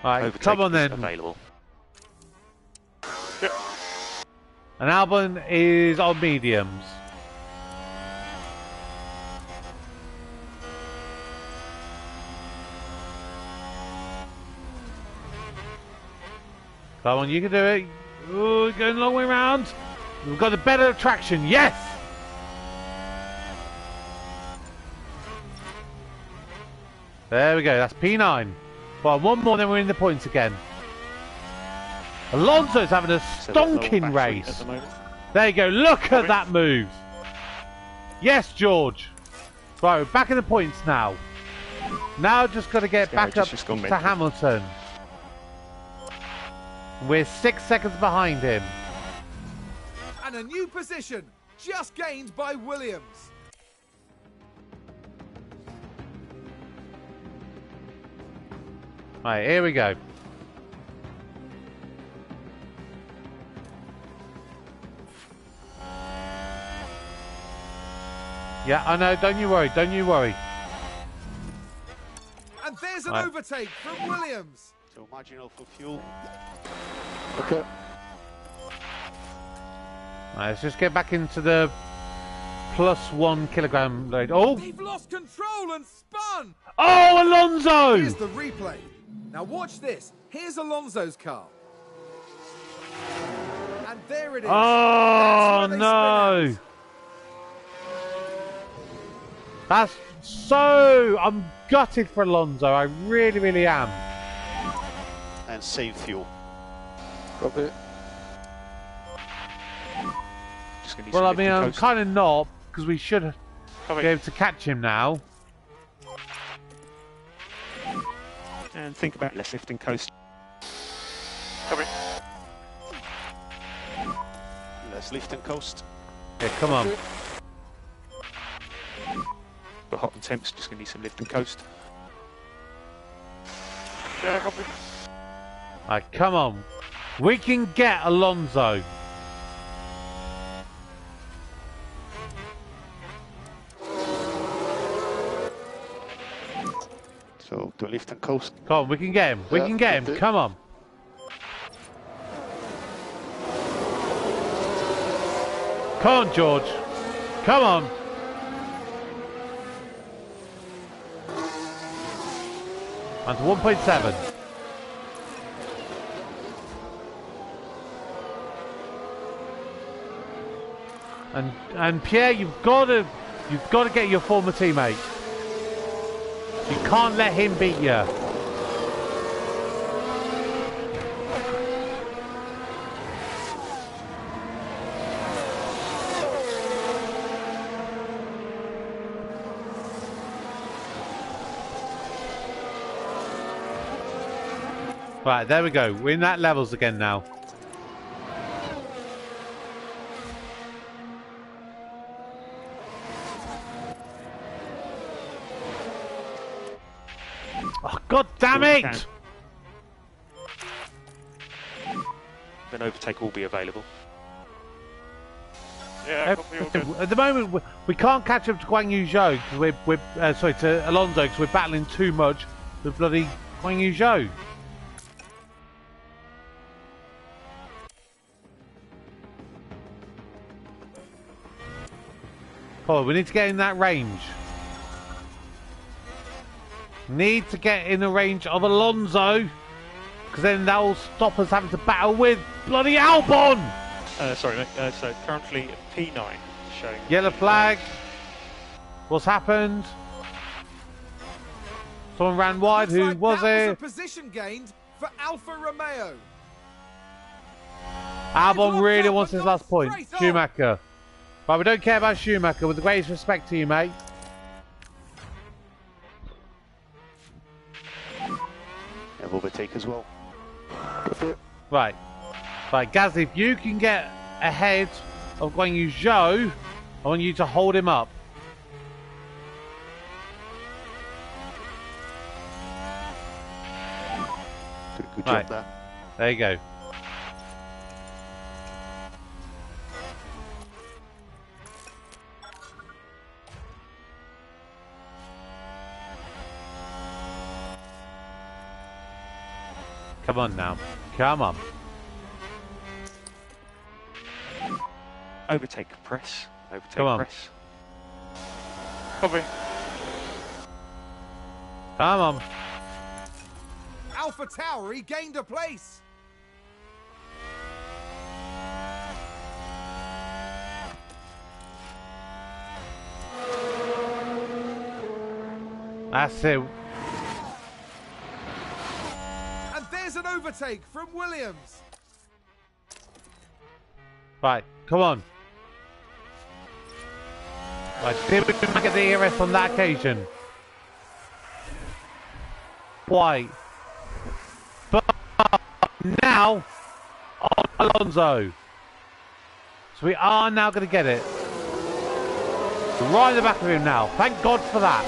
[SPEAKER 1] Right, come on then.
[SPEAKER 2] Available.
[SPEAKER 4] Yep.
[SPEAKER 1] And Albon is on mediums. Come on, you can do it. Ooh, going a long way round. We've got a better traction. Yes! There we go. That's P9. Well, one more, then we're in the points again. Alonso's having a stonking race. There you go. Look at that move. Yes, George. Right, we're back in the points now. Now just got to get back up to Hamilton. We're 6 seconds behind him.
[SPEAKER 3] And a new position just gained by Williams.
[SPEAKER 1] Right, here we go. Yeah, I know. Don't you worry. Don't you worry.
[SPEAKER 3] And there's an overtake from Williams.
[SPEAKER 4] So marginal for fuel. Okay.
[SPEAKER 1] Right, let's just get back into the +1 kilogram load. Oh!
[SPEAKER 3] They've lost control and spun.
[SPEAKER 1] Oh, Alonso!
[SPEAKER 3] Here's the replay. Now watch this. Here's Alonso's car. And there it is.
[SPEAKER 1] Oh, no! That's so... I'm gutted for Alonso. I really, really am.
[SPEAKER 4] And save fuel.
[SPEAKER 3] Copy.
[SPEAKER 1] Well, I mean, I'm kind of not, because we should be able to catch him now.
[SPEAKER 2] And think about less lift and coast.
[SPEAKER 4] Let's lift and coast.
[SPEAKER 1] Yeah, come on.
[SPEAKER 2] But hot and temps, just going to need some lift and coast.
[SPEAKER 4] Yeah, copy.
[SPEAKER 1] Right, come on. We can get Alonso.
[SPEAKER 4] So, to lift and coast.
[SPEAKER 1] Come on, we can get him. We can get him. Come on. Come on, George. Come on. And 1.7. And Pierre, you've got to get your former teammate. You can't let him beat you. Right, there we go. We're in that levels again now. Oh, God damn it!
[SPEAKER 2] an overtake will be available.
[SPEAKER 5] Yeah, copy, all good.
[SPEAKER 1] At the moment, we can't catch up to Guan Yu Zhou because we're sorry, to Alonso because we're battling too much with bloody Guan Yu Zhou. Oh, we need to get in that range. Need to get in the range of Alonso, because then that will stop us having to battle with bloody Albon.
[SPEAKER 2] Sorry, mate. So currently P9 showing.
[SPEAKER 1] Yellow flag. What's happened? Someone ran wide. Who
[SPEAKER 3] Looks like
[SPEAKER 1] was
[SPEAKER 3] that
[SPEAKER 1] it?
[SPEAKER 3] Was a position gained for Alfa Romeo.
[SPEAKER 1] Albon really wants his last point.
[SPEAKER 3] Straight on.
[SPEAKER 1] Schumacher. But we don't care about Schumacher. With the greatest respect to you, mate.
[SPEAKER 4] Have overtake as well.
[SPEAKER 1] Right. Right, Gaz, if you can get ahead of Guan Yu Zhou, I want you to hold him up.
[SPEAKER 4] Good
[SPEAKER 1] Right.
[SPEAKER 4] job there.
[SPEAKER 1] There you go. Come on now. Come on.
[SPEAKER 2] Overtake press. Overtake
[SPEAKER 1] Come on.
[SPEAKER 2] press.
[SPEAKER 5] Copy.
[SPEAKER 1] Come on.
[SPEAKER 3] Alpha Tauri gained a place.
[SPEAKER 1] That's it.
[SPEAKER 3] And there's an overtake from Williams.
[SPEAKER 1] Right, come on. Right, did we get the ERS on that occasion? Why? But now on Alonso. So we are now going to get it. Right in the back of him now. Thank God for that.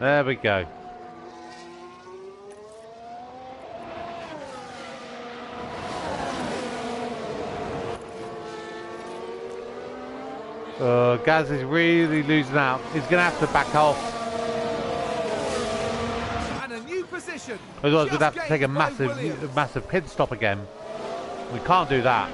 [SPEAKER 1] There we go. Gaz is really losing out. He's going to have to back off.
[SPEAKER 3] And a new position.
[SPEAKER 1] Otherwise, we'd
[SPEAKER 3] just
[SPEAKER 1] have to take a
[SPEAKER 3] gained by Williams.
[SPEAKER 1] massive pit stop again. We can't do that.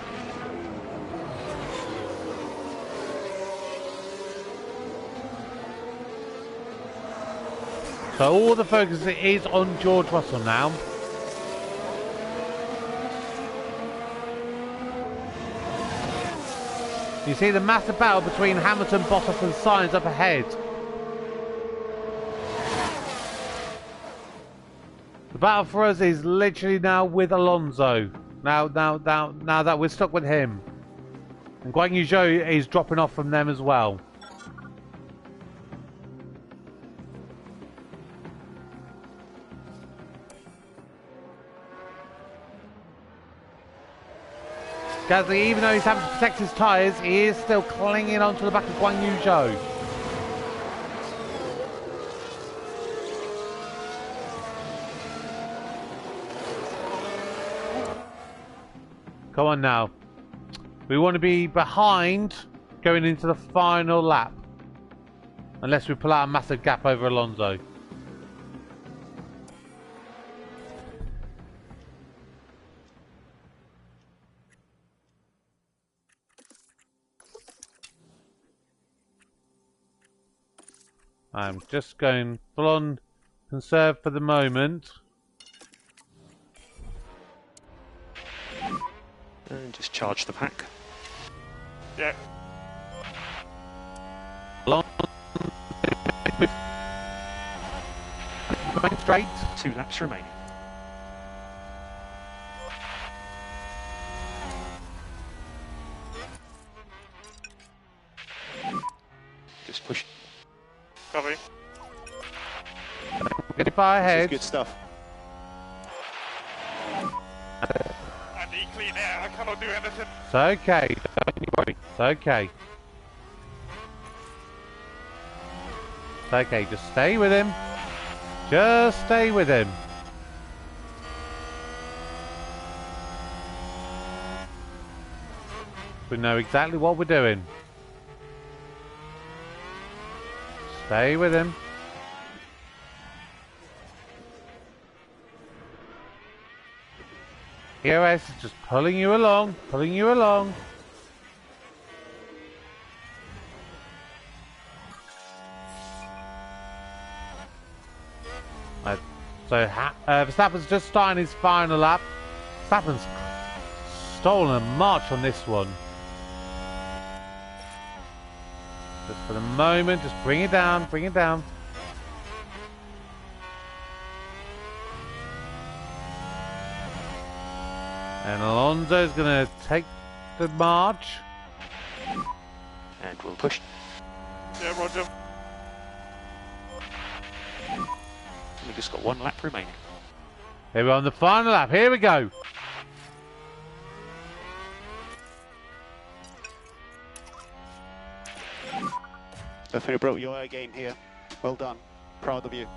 [SPEAKER 1] So all the focus is on George Russell now. You see the massive battle between Hamilton, Bottas and Sainz up ahead. The battle for us is literally now with Alonso. Now that we're stuck with him. And Guan Yu Zhou is dropping off from them as well. Gasly, even though he's having to protect his tyres, he is still clinging onto the back of Guan Yu Zhou. Come on now. We want to be behind going into the final lap. Unless we pull out a massive gap over Alonso. I'm just going full on conserve for the moment.
[SPEAKER 2] And just charge the pack.
[SPEAKER 5] Yeah.
[SPEAKER 1] Long. Remain straight.
[SPEAKER 2] 2 laps remaining. Just push.
[SPEAKER 5] Copy.
[SPEAKER 1] Get it far
[SPEAKER 4] This is
[SPEAKER 1] ahead.
[SPEAKER 4] good stuff.
[SPEAKER 5] And equally there, I cannot do anything.
[SPEAKER 1] It's okay. Don't you worry. It's okay. Okay, just stay with him. Just stay with him. We know exactly what we're doing. Stay with him. EOS is just pulling you along, pulling you along. So Verstappen's just starting his final lap. Verstappen's stolen a march on this one. Just for the moment, just bring it down, bring it down. And Alonso's going to take the march.
[SPEAKER 2] And we'll push.
[SPEAKER 5] Yeah, Roger.
[SPEAKER 2] We've just got one lap remaining.
[SPEAKER 1] Here we're on the final lap. Here we go.
[SPEAKER 4] Definitely broke your game here. Well done. Proud of you.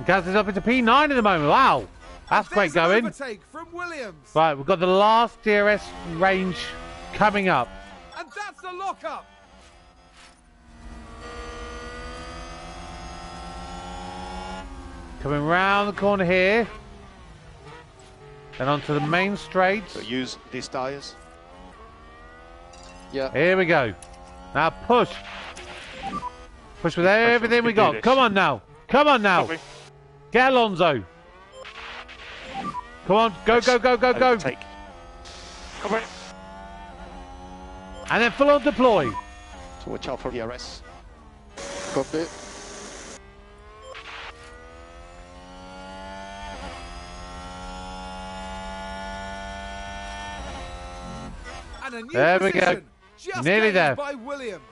[SPEAKER 1] Gasly's up into P9 at the moment. Wow. That's great
[SPEAKER 3] There's an
[SPEAKER 1] going.
[SPEAKER 3] overtake from Williams.
[SPEAKER 1] Right, we've got the last DRS range coming up.
[SPEAKER 3] And that's the lockup.
[SPEAKER 1] Coming round the corner here. Then onto the main straight.
[SPEAKER 4] So use these tyres.
[SPEAKER 6] Yeah.
[SPEAKER 1] Here we go. Now push. Push with
[SPEAKER 2] Pressure,
[SPEAKER 1] everything we
[SPEAKER 2] we can do
[SPEAKER 1] got.
[SPEAKER 2] this.
[SPEAKER 1] Come on now. Come on now.
[SPEAKER 5] Copy.
[SPEAKER 1] Get Alonso. Come on. Go, go, go, go, go.
[SPEAKER 2] Overtake.
[SPEAKER 5] Copy.
[SPEAKER 1] And then full on deploy.
[SPEAKER 4] So watch out for DRS.
[SPEAKER 6] Copy.
[SPEAKER 3] And a new
[SPEAKER 1] There we go.
[SPEAKER 3] position. Just
[SPEAKER 1] Nearly
[SPEAKER 3] gained
[SPEAKER 1] there.
[SPEAKER 3] by Williams.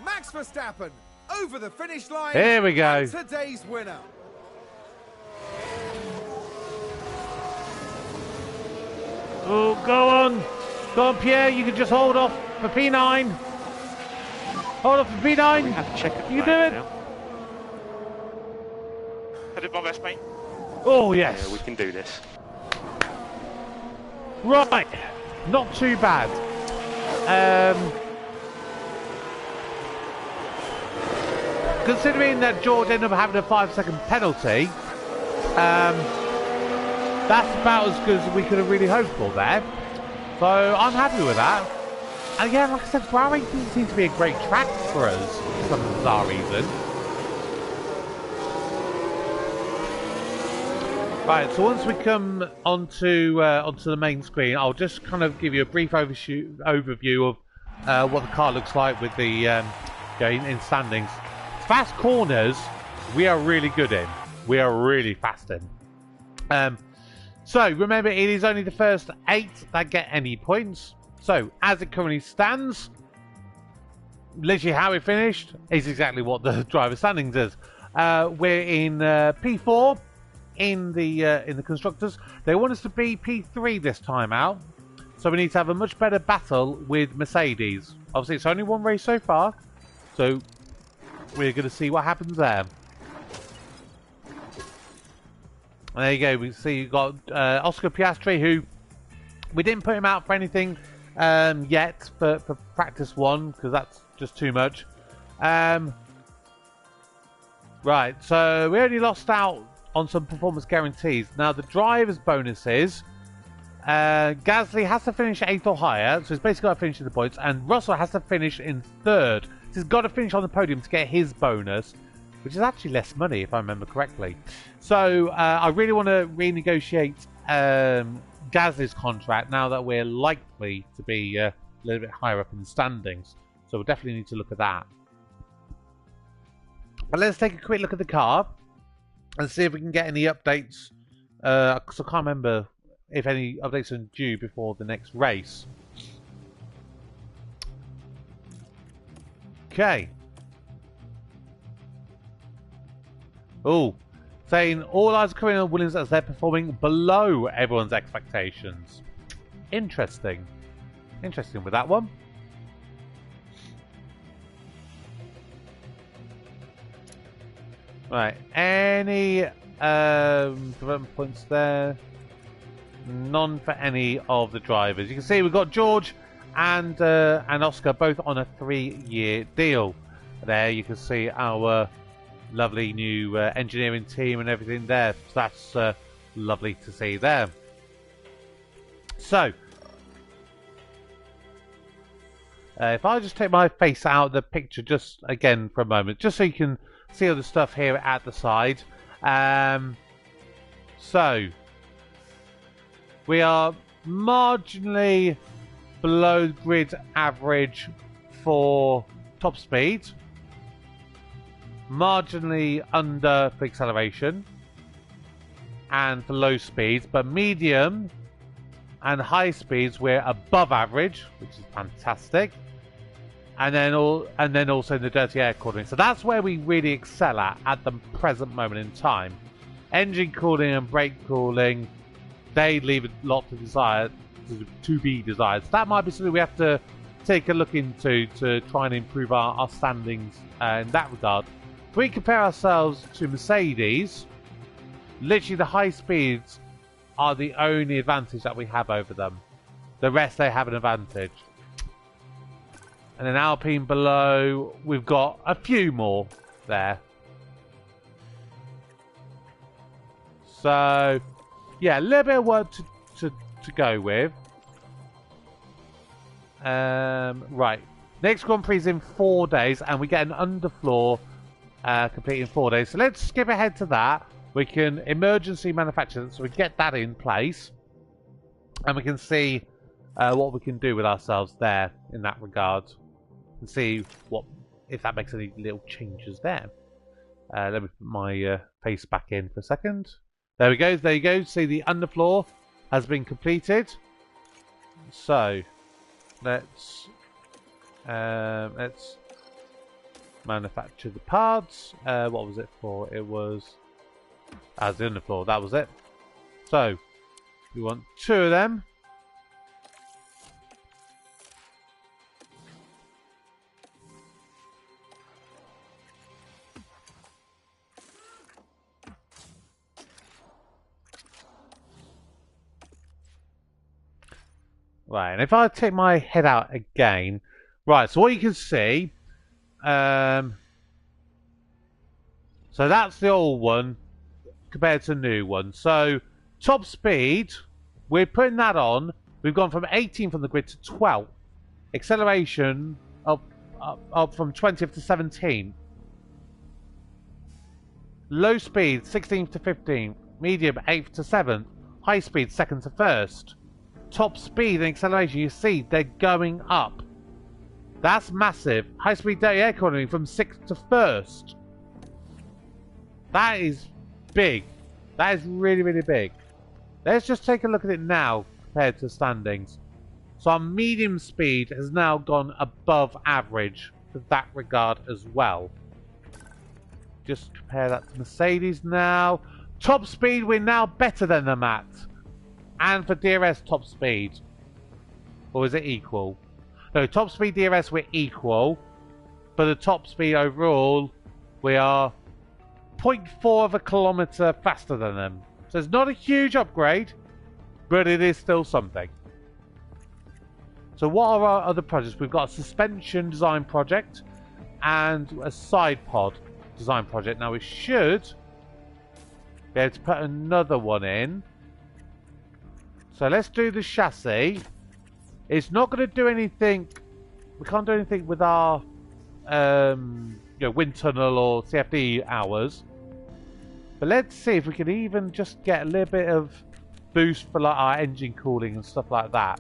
[SPEAKER 3] Max Verstappen over the finish line.
[SPEAKER 1] Here we go.
[SPEAKER 3] And today's winner.
[SPEAKER 1] Oh, go on. Go on, Pierre. You can just hold off for P9. Hold off for
[SPEAKER 2] We
[SPEAKER 1] P9.
[SPEAKER 2] have to check it.
[SPEAKER 1] You do it.
[SPEAKER 2] Now.
[SPEAKER 5] I did my best, mate.
[SPEAKER 1] Oh, yes.
[SPEAKER 2] Yeah, we can do this.
[SPEAKER 1] Right. Not too bad. Considering that George ended up having a 5-second penalty, that's about as good as we could have really hoped for there. So I'm happy with that. And again, like I said, Bahrain doesn't seem to be a great track for us for some bizarre reason. Right, so once we come onto the main screen, I'll just kind of give you a brief overview of what the car looks like with the in standings. Fast corners, we are really good in. We are really fast in. So remember, it is only the first 8 that get any points. So as it currently stands, literally how it finished is exactly what the driver standings is. We're in P4 in the constructors. They want us to be P3 this time out, so we need to have a much better battle with Mercedes. Obviously, it's only one race so far, so we're going to see what happens there. And there you go. We see you've got Oscar Piastri, who we didn't put him out for anything yet for practice 1 because that's just too much. Right, so we only lost out on some performance guarantees. Now the driver's bonuses, Gasly has to finish 8th or higher, so he's basically got to finish in the points, and Russell has to finish in 3rd. So he's got to finish on the podium to get his bonus, which is actually less money if I remember correctly. So I really want to renegotiate Gasly's contract now that we're likely to be a little bit higher up in the standings. So we'll definitely need to look at that. But let's take a quick look at the car and see if we can get any updates. Because I can't remember if any updates are due before the next race. Okay. Oh, saying all eyes are coming on Williams as they're performing below everyone's expectations. Interesting. Interesting with that one. Right. Any development points there? None for any of the drivers. You can see we've got George and Oscar both on a 3-year deal. There you can see our lovely new engineering team and everything there. So that's lovely to see there. So, if I just take my face out of the picture just again for a moment, just so you can see all the stuff here at the side. So, we are marginally below grid average for top speed, marginally under for acceleration and for low speeds, but medium and high speeds we're above average, which is fantastic. And then also in the dirty air cooling. So that's where we really excel at the present moment in time. Engine cooling and brake cooling, they leave a lot to desire, to be desired. So that might be something we have to take a look into to try and improve our standings in that regard. If we compare ourselves to Mercedes, literally the high speeds are the only advantage that we have over them. The rest, they have an advantage. And then Alpine below, we've got a few more there. So, yeah, a little bit of work to go with. Right. Next Grand Prix is in 4 days, and we get an underfloor complete in 4 days. So let's skip ahead to that. We can emergency manufacture, so we get that in place. And we can see what we can do with ourselves there in that regard. And see if that makes any little changes there. Let me put my face back in for a second. There we go. There you go. See, the underfloor has been completed. So let's manufacture the parts. What was it for? It was as the underfloor. That was it. So we want 2 of them. Right, and if I take my head out again, right, so what you can see, so that's the old one compared to the new one. So, top speed, we're putting that on, we've gone from 18th on the grid to 12th. Acceleration up from 20th to 17th. Low speed, 16th to 15th. Medium, 8th to 7th. High speed, 2nd to 1st. Top speed and acceleration, you see, they're going up. That's massive. High speed dirty air cooling from 6th to 1st. That is big. That is really, really big. Let's just take a look at it now compared to standings. So our medium speed has now gone above average in that regard as well. Just compare that to Mercedes now. Top speed, we're now better than them at. And for DRS top speed. Or is it equal? No, top speed DRS we're equal. For the top speed overall, we are 0.4 of a kilometre faster than them. So it's not a huge upgrade, but it is still something. So what are our other projects? We've got a suspension design project and a side pod design project. Now we should be able to put another one in. So let's do the chassis. It's not going to do anything. We can't do anything with our wind tunnel or CFD hours. But let's see if we can even just get a little bit of boost for like our engine cooling and stuff like that.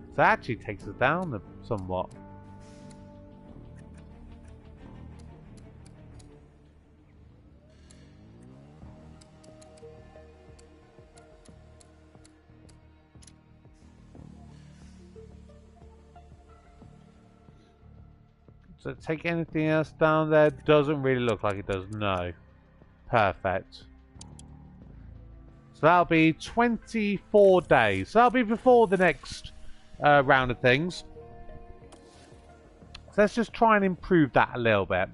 [SPEAKER 1] So that actually takes us down somewhat. Does it take anything else down there? Doesn't really look like it does, no. Perfect. So that'll be 24 days. So that'll be before the next round of things. So let's just try and improve that a little bit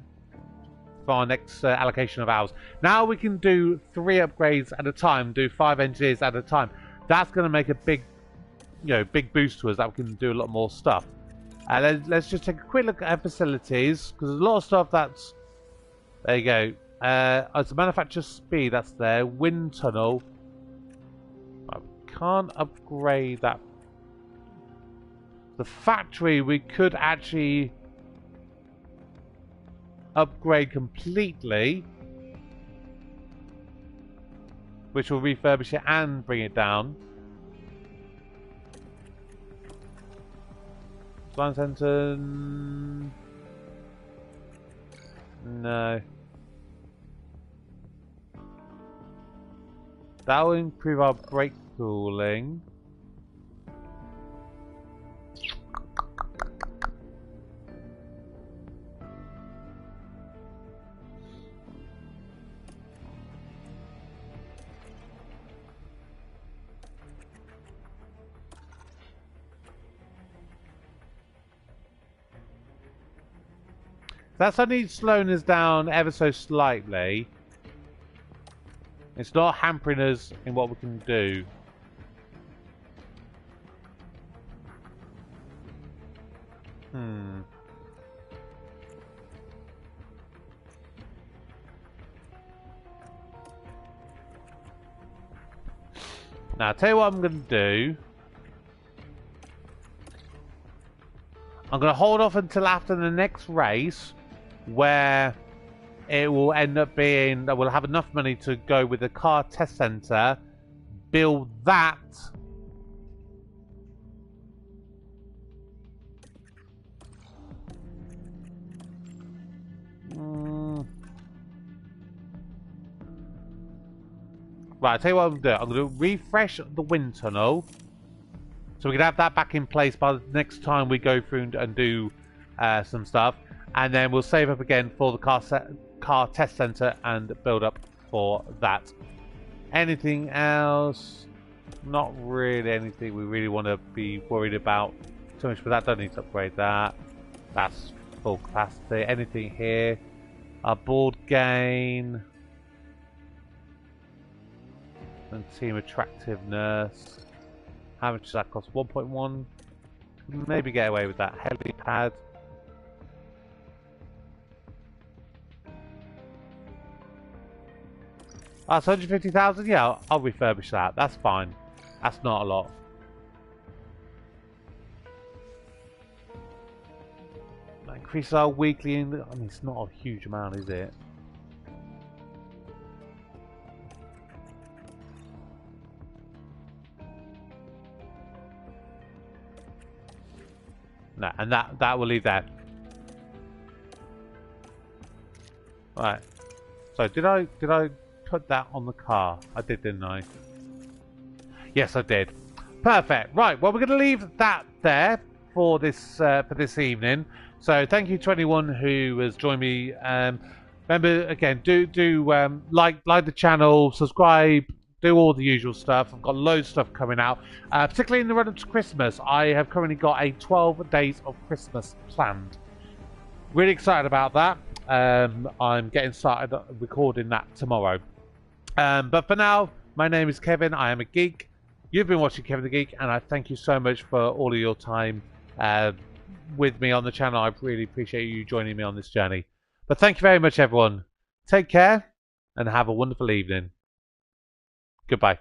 [SPEAKER 1] for our next allocation of hours. Now we can do 3 upgrades at a time, do 5 engineers at a time. That's going to make a big, big boost to us. That we can do a lot more stuff. Let's just take a quick look at our facilities, because there's a lot of stuff that's... There you go. It's a manufacture speed, that's there. Wind tunnel. I can't upgrade that. The factory we could actually upgrade completely, which will refurbish it and bring it down. Design center. No. That will improve our brake cooling. That's only slowing us down ever so slightly. It's not hampering us in what we can do. Now, I'll tell you what I'm going to do. I'm going to hold off until after the next race, where it will end up being that we'll have enough money to go with the car test center, build that, right, I'll tell you what I'm going to do. I'm going to refresh the wind tunnel, so we can have that back in place by the next time we go through and do some stuff. And then we'll save up again for the car test center and build up for that. Anything else? Not really anything we really want to be worried about too much, but that don't need to upgrade that. That's full capacity. Anything here? Our board gain. And team attractiveness. How much does that cost? 1.1. Maybe get away with that. Helipad. That's 150,000. Yeah, I'll refurbish that. That's fine. That's not a lot. That increases our weekly. I mean, it's not a huge amount, is it? No, and that will leave that. Right. So did I put that on the car? I did, didn't I? Yes, I did. Perfect. Right. Well, we're going to leave that there for this evening. So thank you to anyone who has joined me. Remember, again, do like the channel, subscribe, do all the usual stuff. I've got loads of stuff coming out, particularly in the run up to Christmas. I have currently got a 12 days of Christmas planned. Really excited about that. I'm getting started recording that tomorrow. But for now, my name is Kevin. I am a geek. You've been watching Kevin the Geek, and I thank you so much for all of your time with me on the channel. I really appreciate you joining me on this journey. But thank you very much, everyone. Take care, and have a wonderful evening. Goodbye.